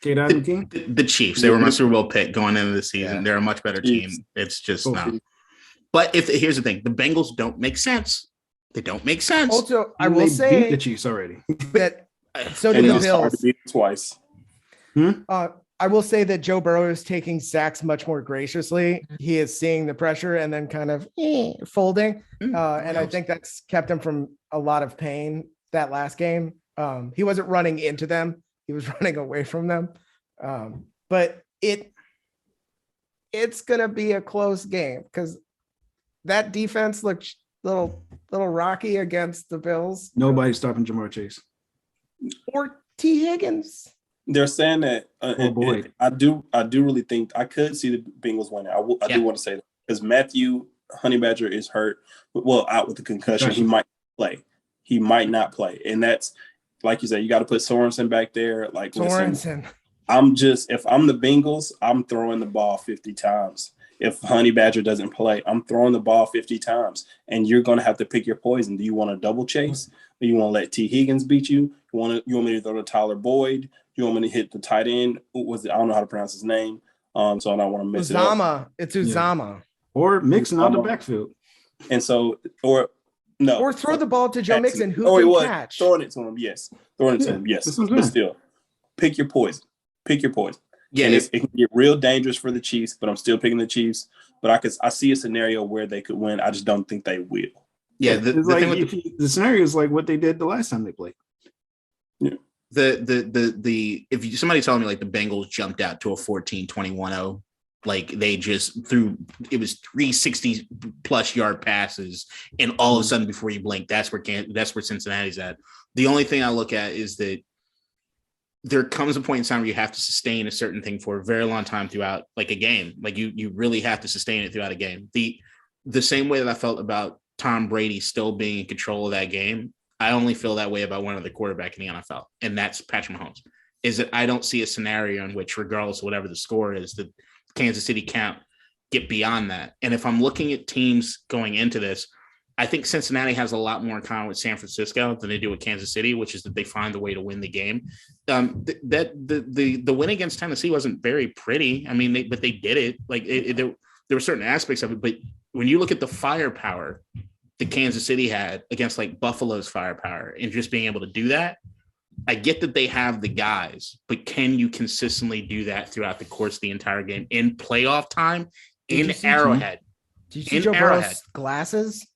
The Chiefs. They were my Super Bowl pick going into the season. Yeah. They're a much better team. It's just no. But here's the thing: the Bengals don't make sense. They don't make sense. Also, I will say beat the Chiefs already. That so did the Bills twice. I will say that Joe Burrow is taking sacks much more graciously. He is seeing the pressure and then kind of folding. And I think that's kept him from a lot of pain that last game. He wasn't running into them. He was running away from them. But it's going to be a close game because that defense looked little rocky against the Bills. Nobody's stopping Jamar Chase. Or T. Higgins. They're saying that I do really think I could see the Bengals winning. I do want to say that because Matthew Honey Badger is hurt, out with the concussion. He might play. He might not play, and that's like you said. You got to put Sorensen back there. Like Sorensen. If I'm the Bengals, I'm throwing the ball 50 times. If Honey Badger doesn't play, I'm throwing the ball 50 times, and you're going to have to pick your poison. Do you want to double chase? Or you want to let T. Higgins beat you? You want me to throw to Tyler Boyd? You want me to hit the tight end? I don't know how to pronounce his name, so I don't want to mess it up. It's Uzama. Or Mixon on the backfield. And so, or throw the ball to Joe Mixon, who can catch. Throwing it to him, yes. But still, pick your poison. Yeah, and it can get real dangerous for the Chiefs, but I'm still picking the Chiefs. But I see a scenario where they could win. I just don't think they will. Yeah, the thing with the scenario is like what they did the last time they played. Yeah. If somebody telling me like the Bengals jumped out to a 14-21-0, like they just threw, it was 360 plus yard passes, and all of a sudden before you blink, that's where Cincinnati's at. The only thing I look at is that there comes a point in time where you have to sustain a certain thing for a very long time throughout like a game. Like you really have to sustain it throughout a game. The same way that I felt about Tom Brady still being in control of that game, I only feel that way about one other quarterback in the NFL, and that's Patrick Mahomes. Is that I don't see a scenario in which, regardless of whatever the score is, the Kansas City can't get beyond that. And if I'm looking at teams going into this, I think Cincinnati has a lot more in common with San Francisco than they do with Kansas City, which is that they find a way to win the game. The win against Tennessee wasn't very pretty. I mean, but they did it. Like there were certain aspects of it, but when you look at the firepower that Kansas City had against like Buffalo's firepower and just being able to do that, I get that they have the guys, but can you consistently do that throughout the course of the entire game in playoff time in Arrowhead? Did you see Joe Burrow's glasses?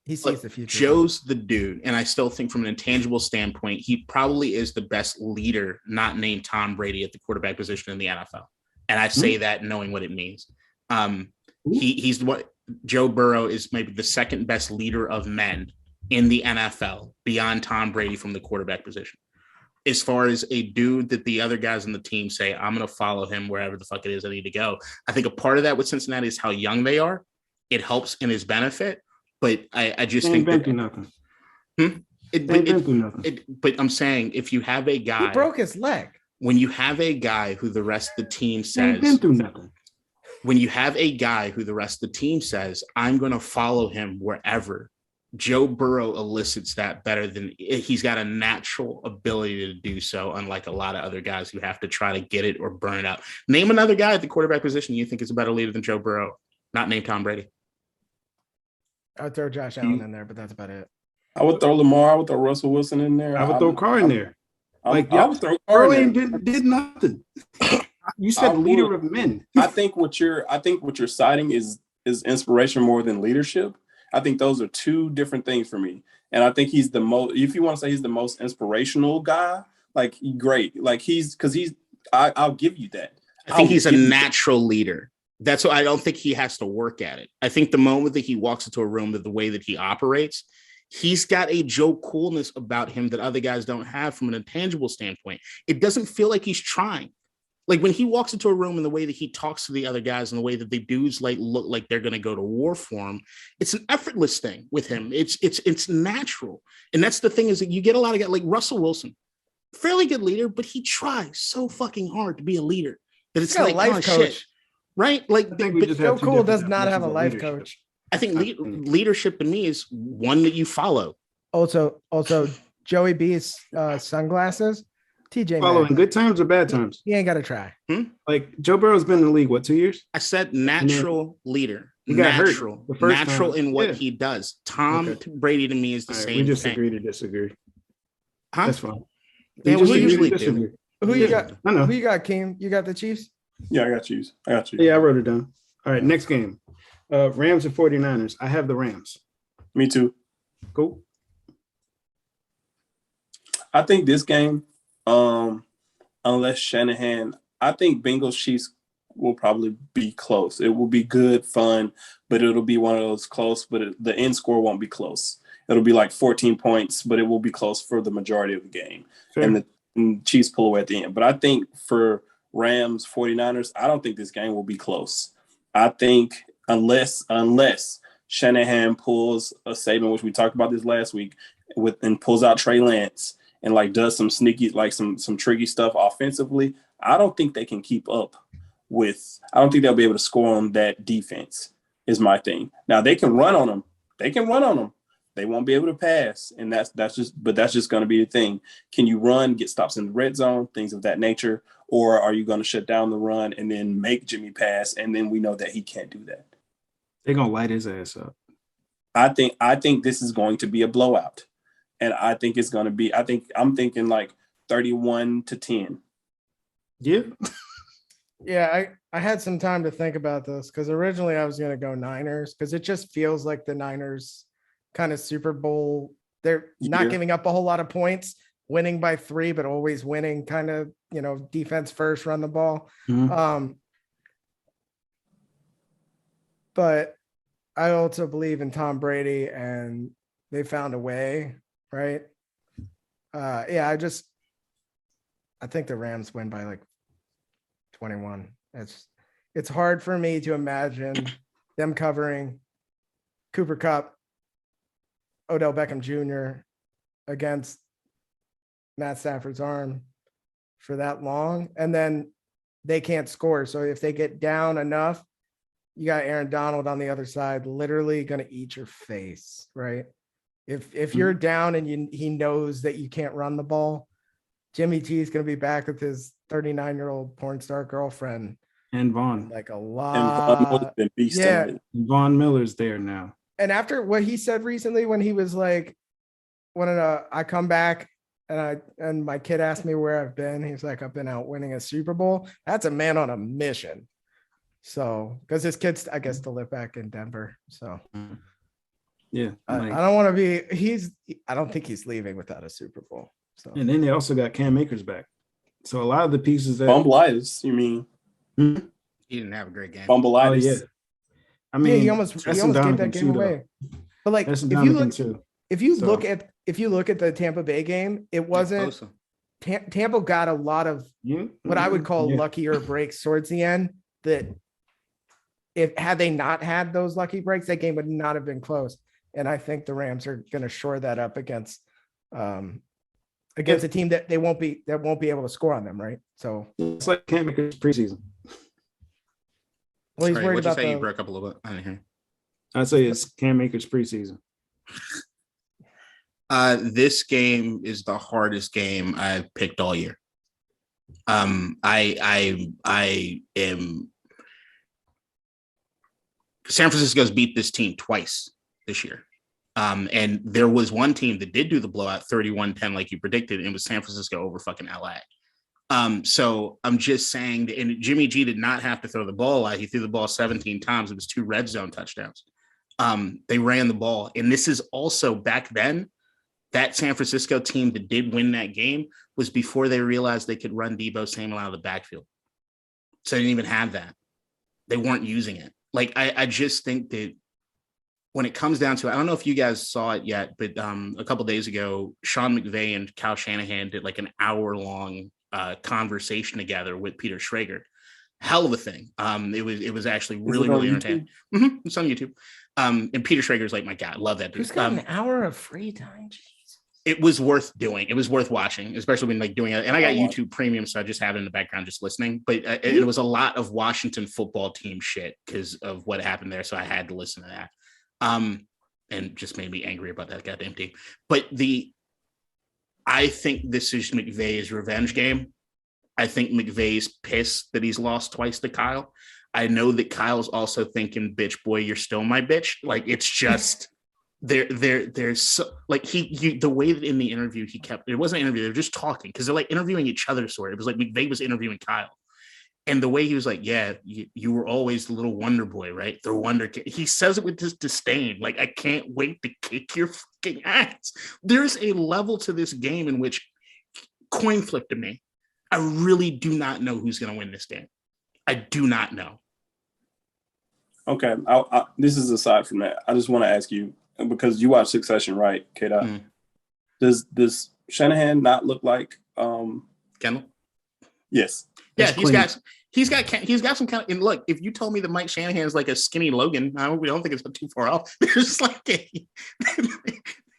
He sees the future. Joe's the dude, and I still think from an intangible standpoint, he probably is the best leader not named Tom Brady at the quarterback position in the NFL. And I say that knowing what it means. He's what Joe Burrow is maybe the second best leader of men in the NFL beyond Tom Brady from the quarterback position. As far as a dude that the other guys on the team say, I'm going to follow him wherever the fuck it is I need to go. I think a part of that with Cincinnati is how young they are. It helps in his benefit, but I just think that nothing. But I'm saying if you have a guy, he broke his leg. When you have a guy who the rest of the team says, when you have a guy who the rest of the team says, I'm going to follow him wherever, Joe Burrow elicits that better than he's got a natural ability to do so, unlike a lot of other guys who have to try to get it or burn it out. Name another guy at the quarterback position you think is a better leader than Joe Burrow, not named Tom Brady. I would throw Josh Allen in there, but that's about it. I would throw Lamar. I would throw Russell Wilson in there. I would throw Carr in there. I would throw Carr in there. Did nothing. You said leader of men. I think what you're citing is inspiration more than leadership. I think those are two different things for me. And I think he's the most, if you want to say he's the most inspirational guy, like great. Like I'll give you that. I think he's a natural leader. That's why I don't think he has to work at it. I think the moment that he walks into a room, that the way that he operates, he's got a Joe coolness about him that other guys don't have from an intangible standpoint. It doesn't feel like he's trying. Like when he walks into a room and the way that he talks to the other guys and the way that the dudes like look like they're going to go to war for him, it's an effortless thing with him. It's natural. And that's the thing is that you get a lot of guys like Russell Wilson, fairly good leader, but he tries so fucking hard to be a leader that it's like, life coach. Shit. Right? Like Joe Cool does not have a life coach. I think leadership to me is one that you follow. Also Joey B's sunglasses. TJ following good times or bad times? He ain't got to try. Like Joe Burrow's been in the league, what, 2 years? I said natural leader. He got natural. Natural time. in what he does. Tom Brady to me is the same we just thing. agree to disagree. Huh? That's fine. Yeah, we usually do. Who you got? I know. Who you got, Keem? You got the Chiefs? Yeah, I got Chiefs. Yeah, I wrote it down. All right, next game. Rams and 49ers. I have the Rams. Me too. Cool. I think this game, unless Shanahan, I think Bengals Chiefs will probably be close. It will be good, fun, but it'll be one of those close, but the end score won't be close. It'll be like 14 points, but it will be close for the majority of the game. Sure. And the Chiefs pull away at the end. But I think for Rams, 49ers, I don't think this game will be close. I think unless Shanahan pulls a Saban, which we talked about this last week, and pulls out Trey Lance and like does some sneaky, like some tricky stuff offensively, I don't think they can keep up with. I don't think they'll be able to score on that defense. Is my thing. Now they can run on them. They won't be able to pass, and that's just going to be the thing. Can you run, get stops in the red zone, things of that nature, or are you going to shut down the run and then make Jimmy pass? And then we know that he can't do that. They're gonna light his ass up. I think this is going to be a blowout, and I think it's going to be. I'm thinking like 31-10. Yeah. Yeah, I had some time to think about this because originally I was going to go Niners because it just feels like the Niners kind of Super Bowl. They're not giving up a whole lot of points, winning by 3, but always winning kind of, defense first, run the ball. Mhm. But I also believe in Tom Brady and they found a way, right? I think the Rams win by like 21. It's hard for me to imagine them covering Cooper Kupp, Odell Beckham Jr. against Matt Stafford's arm for that long. And then they can't score. So if they get down enough, you got Aaron Donald on the other side, literally going to eat your face, right? If you're down and he knows that you can't run the ball, Jimmy G is going to be back with his 39-year-old porn star girlfriend. And Vaughn. Like a lot. And Von Miller's there now. And after what he said recently, when he was like, when I come back and my kid asked me where I've been, he's like, I've been out winning a Super Bowl. That's a man on a mission. So, because his kids, I guess, to live back in Denver. So, yeah, I don't want to be. I don't think he's leaving without a Super Bowl. So, and then they also got Cam Akers back. So a lot of the pieces that Bumbleitis, you mean? He didn't have a great game. Bumbleitis. Oh, yeah. I mean, he almost gave that game away. But like, if you look at the Tampa Bay game, it wasn't. Tampa got a lot of what I would call luckier breaks towards the end. That had they not had those lucky breaks, that game would not have been close. And I think the Rams are going to shore that up against a team that won't be able to score on them, right? So it's like Cam Akers preseason. Well, he's worried about you broke up a little bit. I didn't hear. I'd say it's Cam Akers preseason. This game is the hardest game I've picked all year. I am. San Francisco's beat this team twice this year. And there was one team that did do the blowout 31-10 like you predicted, and it was San Francisco over fucking LA. So I'm just saying that, and Jimmy G did not have to throw the ball out. He threw the ball 17 times. It was 2 red zone touchdowns. They ran the ball. And this is also back then, that San Francisco team that did win that game was before they realized they could run Deebo Samuel out of the backfield. So they didn't even have that. They weren't using it. Like, I just think that when it comes down to it, I don't know if you guys saw it yet, but a couple of days ago, Sean McVay and Kyle Shanahan did like an hour-long conversation together with Peter Schrager. Hell of a thing. It was actually really entertaining. Mm-hmm. It's on YouTube. And Peter Schrager's like, my God, love that dude. Who's got an hour of free time? Jesus. It was worth doing. It was worth watching, especially when like doing it. And I got YouTube Premium, so I just have it in the background, just listening. But it was a lot of Washington football team shit because of what happened there. So I had to listen to that. And just made me angry about that goddamn team. But I think this is McVay's revenge game. I think McVay's pissed that he's lost twice to Kyle. I know that Kyle's also thinking, bitch, boy, you're still my bitch. Like, it's just there's so, like the way that in the interview he kept, it wasn't an interview, they're just talking because they're like interviewing each other. Sort of. It was like McVay was interviewing Kyle. And the way he was like, yeah, you were always the little wonder boy, right? The wonder kid. He says it with this disdain. Like, I can't wait to kick your fucking ass. There's a level to this game in which coin flip to me. I really do not know who's going to win this game. I do not know. Okay. This is aside from that. I just want to ask you, because you watch Succession, right, K-Dot? Mm. Does Shanahan not look like Kendall? Yes. Yeah, he's got some kind of, and look, if you told me that Mike Shanahan is like a skinny Logan, we don't think it's too far off. It's like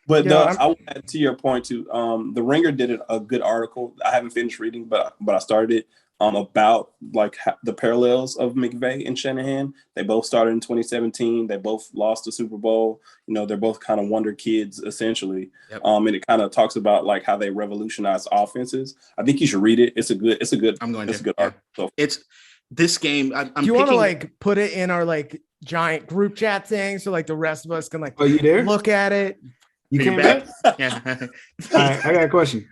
But I will add to your point too. The Ringer did a good article. I haven't finished reading, but I started it about like the parallels of McVay and Shanahan. They both started in 2017. They both lost the Super Bowl. You know, they're both kind of wonder kids essentially. Yep. And it kind of talks about like how they revolutionized offenses. I think you should read it. It's a good. I'm going to. It's a good article. So. It's this game. Do you want to like put it in our like giant group chat thing so like the rest of us can like look at it? You came back? Yeah. All right, I got a question.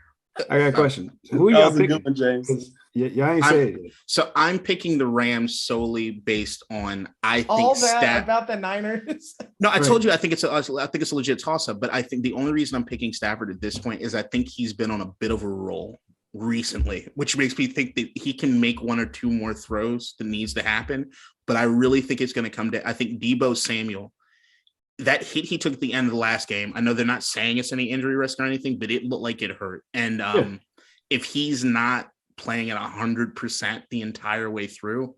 Who y'all picking? James? Yeah, I ain't say it. So I'm picking the Rams solely based on all that about the Niners. No, I told you I think it's a legit toss-up, but I think the only reason I'm picking Stafford at this point is I think he's been on a bit of a roll recently, which makes me think that he can make one or two more throws that needs to happen. But I really think it's going to come to, I think Deebo Samuel, that hit he took at the end of the last game. I know they're not saying it's any injury risk or anything, but it looked like it hurt. And if he's not playing at 100% the entire way through,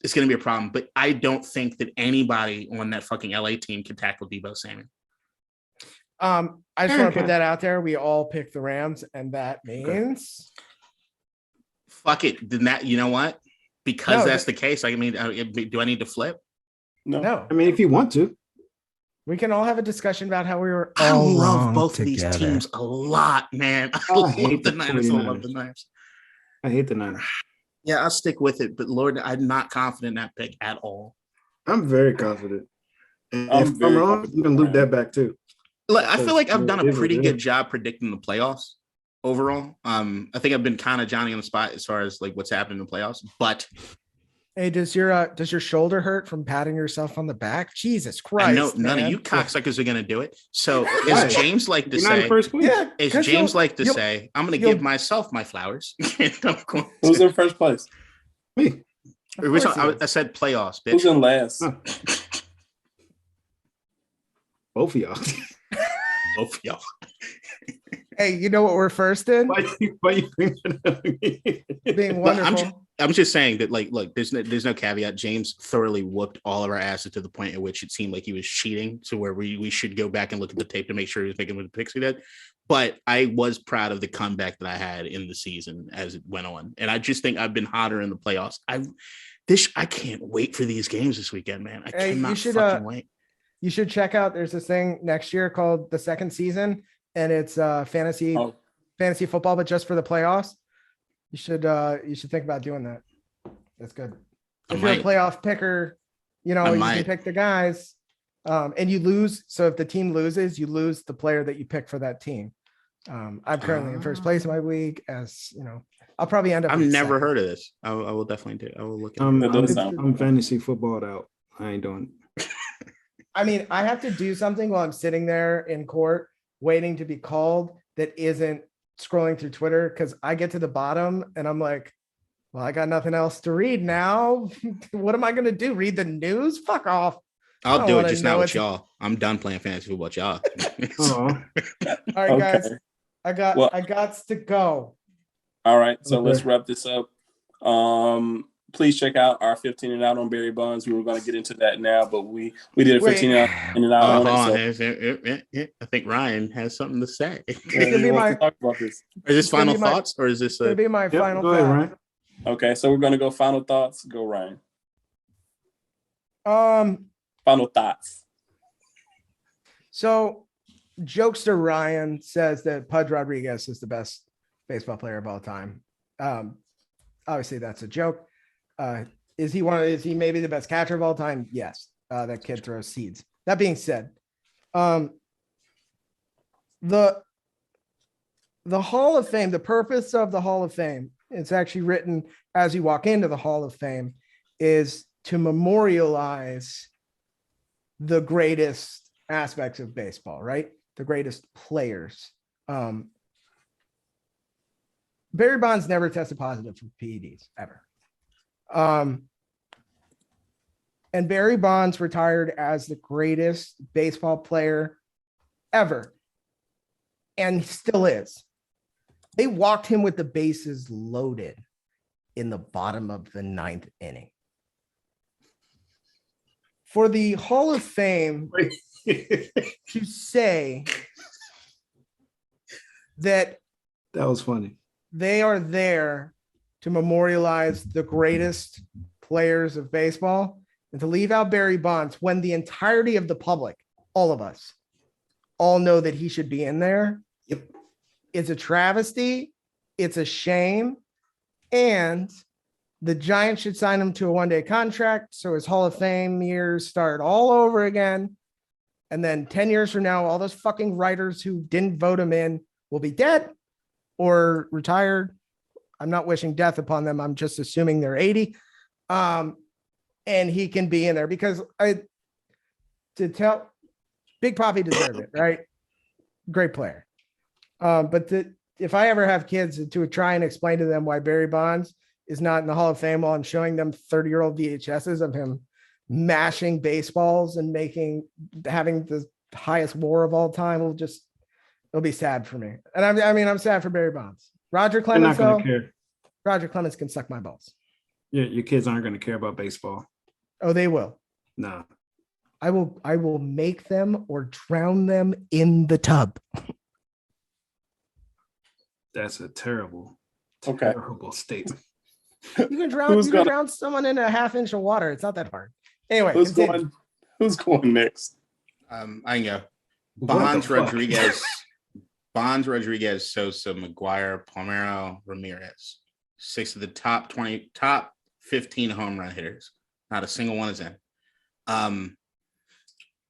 it's going to be a problem. But I don't think that anybody on that fucking LA team can tackle Deebo Samuel. I just want to put that out there. We all pick the Rams, and that means fuck it. Then that, you know what? Because that's the case. I mean, do I need to flip? No. I mean, if you want to, we can all have a discussion about how we were. I love both of these teams a lot, man. I love the Niners. I love the Niners. I hate the Niners. Yeah, I'll stick with it, but Lord, I'm not confident in that pick at all. I'm very confident. And if I'm wrong, you can loop that back too. I feel like I've done a pretty good job predicting the playoffs overall. I think I've been kind of Johnny on the spot as far as like what's happening in the playoffs. But hey, does your shoulder hurt from patting yourself on the back? Jesus Christ! I know none of you cocksuckers are going to do it. So as James like to say, as James like to say, I'm going to give myself my flowers. Who's in first place? Me. I said playoffs. Bitch. Who's in last? Both of y'all. Both of y'all. Hey, you know what we're first in? Why you being wonderful. I'm just saying that, like, look, there's no caveat. James thoroughly whooped all of our asses to the point at which it seemed like he was cheating, to where we should go back and look at the tape to make sure he was making the picks he did. But I was proud of the comeback that I had in the season as it went on, and I just think I've been hotter in the playoffs. I can't wait for these games this weekend, man. I cannot fucking wait. You should check out. There's this thing next year called the second season, and it's fantasy football, but just for the playoffs. You should think about doing that. That's good. If you're a playoff picker, you can pick the guys, and you lose. So if the team loses, you lose the player that you pick for that team. I'm currently in first place in my league. As you know, I'll probably end up. I've never heard of this. I will definitely do. I will look at it. I'm fantasy footballed out. I ain't doing it. I mean, I have to do something while I'm sitting there in court waiting to be called that isn't scrolling through Twitter, because I get to the bottom and I'm like, well, I got nothing else to read now. What am I going to do? Read the news? Fuck off. I'll do it, just not with y'all. I'm done playing fantasy football with y'all. All right, guys. I got to go. All right. So let's wrap this up. Please check out our 15 and out on Barry Bonds. We were going to get into that now, but we did a 15 and out on it. I think Ryan has something to say. Talk about this. Is this final thoughts, or is this going to be my final thought? Ahead, Ryan. Okay, so we're going to go final thoughts. Go, Ryan. Final thoughts. So, jokester Ryan says that Pudge Rodriguez is the best baseball player of all time. Obviously, that's a joke. Is he maybe the best catcher of all time? Yes. That kid throws seeds. That being said, the Hall of Fame, the purpose of the Hall of Fame, it's actually written as you walk into the Hall of Fame, is to memorialize the greatest aspects of baseball, right? The greatest players. Barry Bonds never tested positive for PEDs ever. And Barry Bonds retired as the greatest baseball player ever, and he still is. They walked him with the bases loaded in the bottom of the 9th inning. For the Hall of Fame to say that was funny. They are there to memorialize the greatest players of baseball, and to leave out Barry Bonds when the entirety of the public, all of us, all know that he should be in there. Yep. It's a travesty. It's a shame. And the Giants should sign him to a one-day contract, so his Hall of Fame years start all over again. And then 10 years from now, all those fucking writers who didn't vote him in will be dead or retired. I'm not wishing death upon them. I'm just assuming they're 80. And he can be in there because Big Papi deserved it, right? Great player. But if I ever have kids, to try and explain to them why Barry Bonds is not in the Hall of Fame while I'm showing them 30-year-old VHSs of him mashing baseballs and having the highest WAR of all time, it'll be sad for me. And I'm sad for Barry Bonds. Roger Clemens, not care. Roger Clemens can suck my balls. Yeah, your kids aren't going to care about baseball. Oh, they will. No. I will make them or drown them in the tub. That's a terrible statement. You can drown someone in a half inch of water. It's not that hard. Anyway, who's going next? I can go. Bonds, Rodriguez, Sosa, McGuire, Palmeiro, Ramirez. 6 of the top 15 home run hitters. Not a single one is in.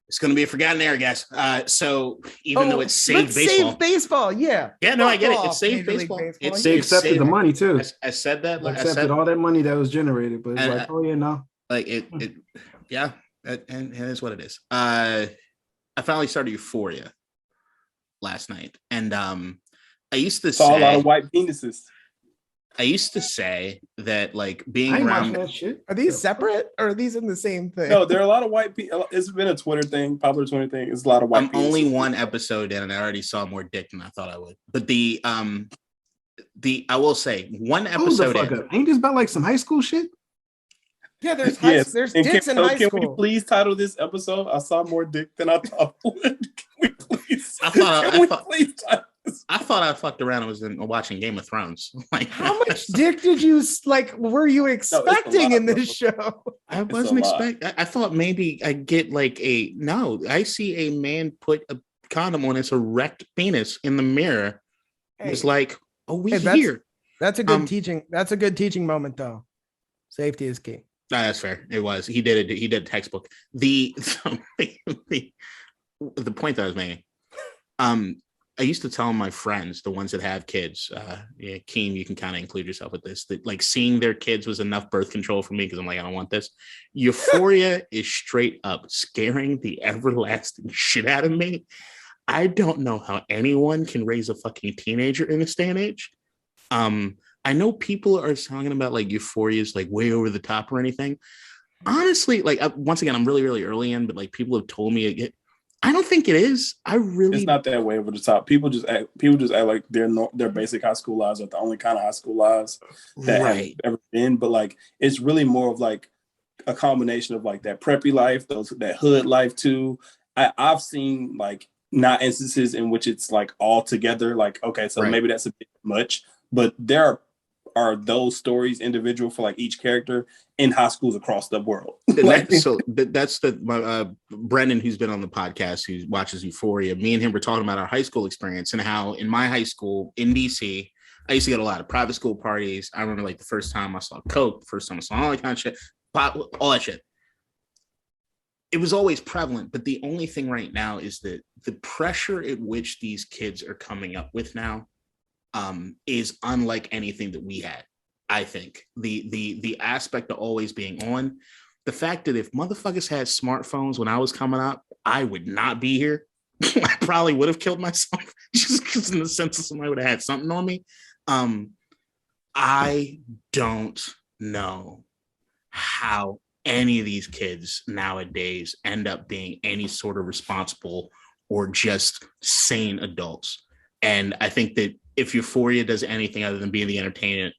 It's going to be a forgotten era, guys. So even though it's saved baseball. Save baseball, yeah. Yeah, no, I get it. It's saved baseball. They accepted the money too. I said that. They accepted all that money that was generated, but it's like, oh yeah, no. Like it yeah, and it is what it is. I finally started Euphoria last night, and I used to saw a lot of white penises. I used to say that like being around that shit. Are these separate or are these in the same thing? No, there are a lot of white people. It's been a Twitter thing, popular Twitter thing. It's a lot of white. I'm only one episode in, and I already saw more dick than I thought I would. But I will say one episode in. Ain't this about like some high school shit? Yeah, there's dicks in high school. Can we please title this episode? I saw more dick than I thought I would. Can we please? I thought I fucked around and was watching Game of Thrones. Like, how much dick did you were you expecting in this show? I wasn't expecting. I thought maybe I'd get like I see a man put a condom on his erect penis in the mirror. Hey, it's like, here. That's a good teaching. That's a good teaching moment, though. Safety is key. No, that's fair. It was. He did it. He did a textbook. The point that I was making. I used to tell my friends, the ones that have kids, Keem, you can kind of include yourself with this, that like seeing their kids was enough birth control for me because I'm like, I don't want this. Euphoria is straight up scaring the everlasting shit out of me. I don't know how anyone can raise a fucking teenager in this day and age. I know people are talking about like Euphoria is like way over the top or anything. Honestly, like once again, I'm really, really early in, but like people have told me I don't think it is. It's not that way over the top. People just act like their basic high school lives are the only kind of high school lives that have ever been. But like, it's really more of like a combination of like that preppy life, that hood life too. I've seen like not instances in which it's like all together. Like, okay, so maybe that's a bit much, but there are those stories individual for like each character in high schools across the world. That's Brendan, who's been on the podcast, who watches Euphoria. Me and him were talking about our high school experience and how in my high school in DC, I used to get a lot of private school parties. I remember like the first time I saw coke, first time I saw all that kind of shit, all that shit. It was always prevalent, but the only thing right now is that the pressure at which these kids are coming up with now is unlike anything that we had. I think the aspect of always being on, the fact that if motherfuckers had smartphones when I was coming up, I would not be here. I probably would have killed myself just because in the sense that somebody would have had something on me. I don't know how any of these kids nowadays end up being any sort of responsible or just sane adults. And I think that if Euphoria does anything other than being the entertainment,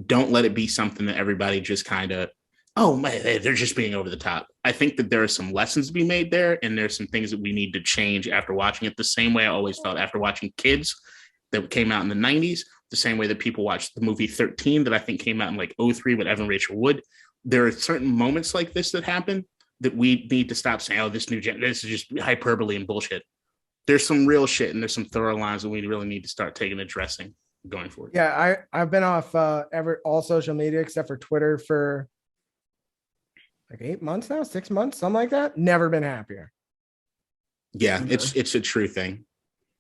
don't let it be something that everybody just kind of, oh man, they're just being over the top. I think that there are some lessons to be made there, and there's some things that we need to change after watching it. The same way I always felt after watching Kids that came out in the 90s, the same way that people watched the movie 13 that I think came out in like 2003 with Evan Rachel Wood. There are certain moments like this that happen that we need to stop saying, oh, this is just hyperbole and bullshit. There's some real shit and there's some thorough lines that we really need to start taking addressing going forward. Yeah, I've been off all social media except for Twitter for like 8 months now, 6 months, something like that. Never been happier. Yeah, it's a true thing.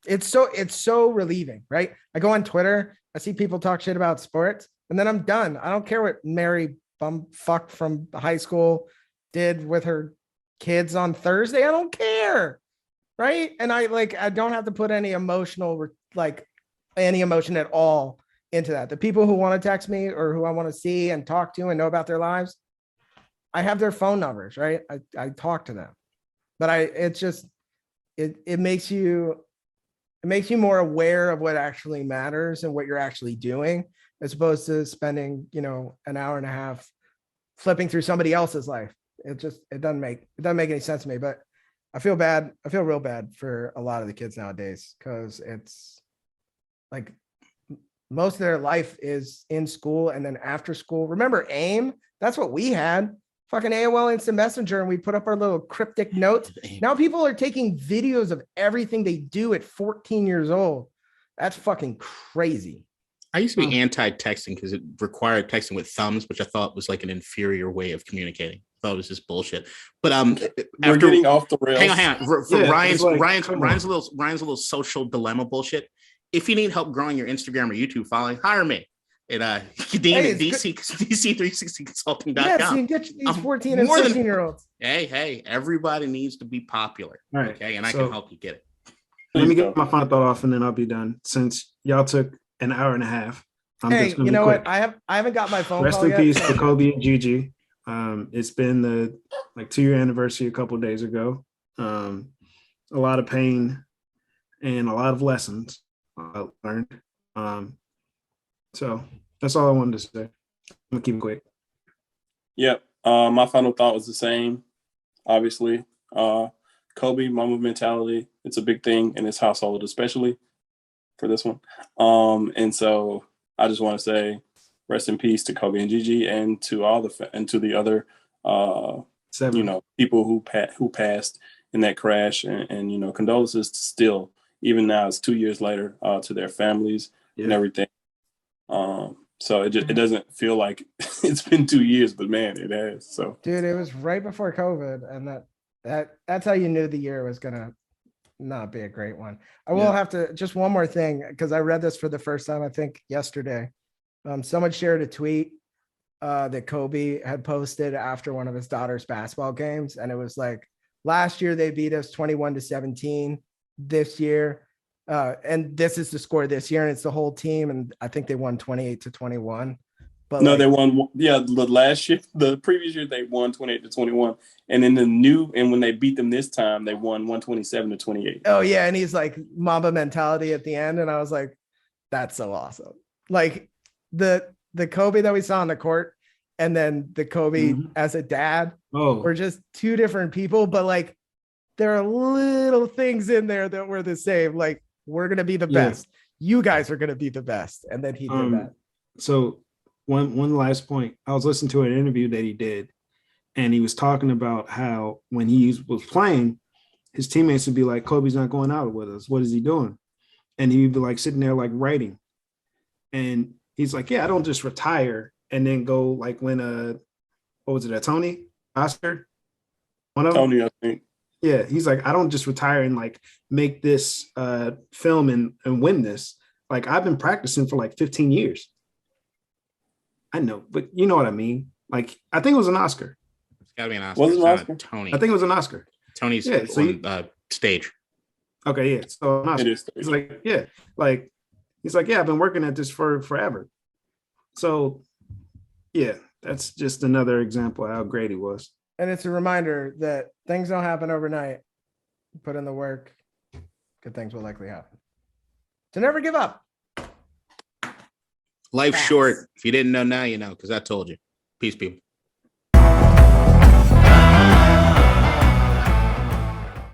It's so relieving, right? I go on Twitter, I see people talk shit about sports, and then I'm done. I don't care what Mary bumfuck from high school did with her kids on Thursday. I don't care, right? And I don't have to put any emotion at all into that. The people who want to text me or who I want to see and talk to and know about their lives, I have their phone numbers, right? I talk to them, but it makes you more aware of what actually matters and what you're actually doing, as opposed to spending, an hour and a half flipping through somebody else's life. It doesn't make any sense to me, but I feel bad. I feel real bad for a lot of the kids nowadays, because it's like most of their life is in school and then after school. Remember AIM? That's what we had. Fucking AOL Instant Messenger, and we put up our little cryptic notes. Now people are taking videos of everything they do at 14 years old. That's fucking crazy. I used to be anti-texting because it required texting with thumbs, which I thought was like an inferior way of communicating. I thought it was just bullshit. But we're getting off the rails. Hang on. For Ryan's a little social dilemma bullshit. If you need help growing your Instagram or YouTube following, hire me. And Dean at DC360consulting.com. Yes, you can get these 14 and 16-year-olds. Hey, everybody needs to be popular. Right. Okay, and I can help you get it. Let me get my final thought off, and then I'll be done. Since y'all took an hour and a half, hey, you know what? I haven't got my phone. Rest in peace to Kobe and Gigi. It's been the 2-year anniversary a couple of days ago. A lot of pain and a lot of lessons I learned. So that's all I wanted to say. I'm gonna keep it quick. Yep. My final thought was the same. Obviously, Kobe, Mamba mentality. It's a big thing in his household, especially for this one. And so I just want to say, rest in peace to Kobe and Gigi, and to all the other, people who passed in that crash, and condolences still, even now, it's 2 years later, to their families and everything. So it doesn't feel like it's been 2 years, but man, it has. So, dude, it was right before COVID, and that's how you knew the year was gonna not be a great one. I will have to, just one more thing, because I read this for the first time, I think yesterday. Someone shared a tweet that Kobe had posted after one of his daughter's basketball games, and it was like, last year they beat us 21-17. This year, and this is the score this year, and it's the whole team, and I think they won 28-21. But no, they won. Yeah, the previous year they won 28-21, and then when they beat them this time, they won 127-28. Oh yeah, and he's like Mamba mentality at the end, and I was like, that's so awesome. Like the Kobe that we saw on the court, and then the Kobe as a dad were just two different people, but like there are little things in there that were the same. Like, we're gonna be the best. You guys are gonna be the best, and then he did that. So one last point. I was listening to an interview that he did, and he was talking about how when he was playing, his teammates would be like, "Kobe's not going out with us. What is he doing?" And he'd be like sitting there like writing, and he's like, "Yeah, I don't just retire and then go like win a Tony Oscar, one of them." Tony, I think. Yeah, he's like, I don't just retire and like make this film and win this. Like, I've been practicing for like 15 years. I know, but you know what I mean? Like, I think it was an Oscar. It's got to be an Oscar. Was it an Oscar? Tony. I think it was an Oscar. Tony's on stage. Okay, yeah. So an Oscar. He's like, yeah. Like, he's like, yeah, I've been working at this for forever. So, yeah, that's just another example of how great he was. And it's a reminder that things don't happen overnight. Put in the work, good things will likely happen. So never give up. Life's short. If you didn't know now, you know, because I told you. Peace, people.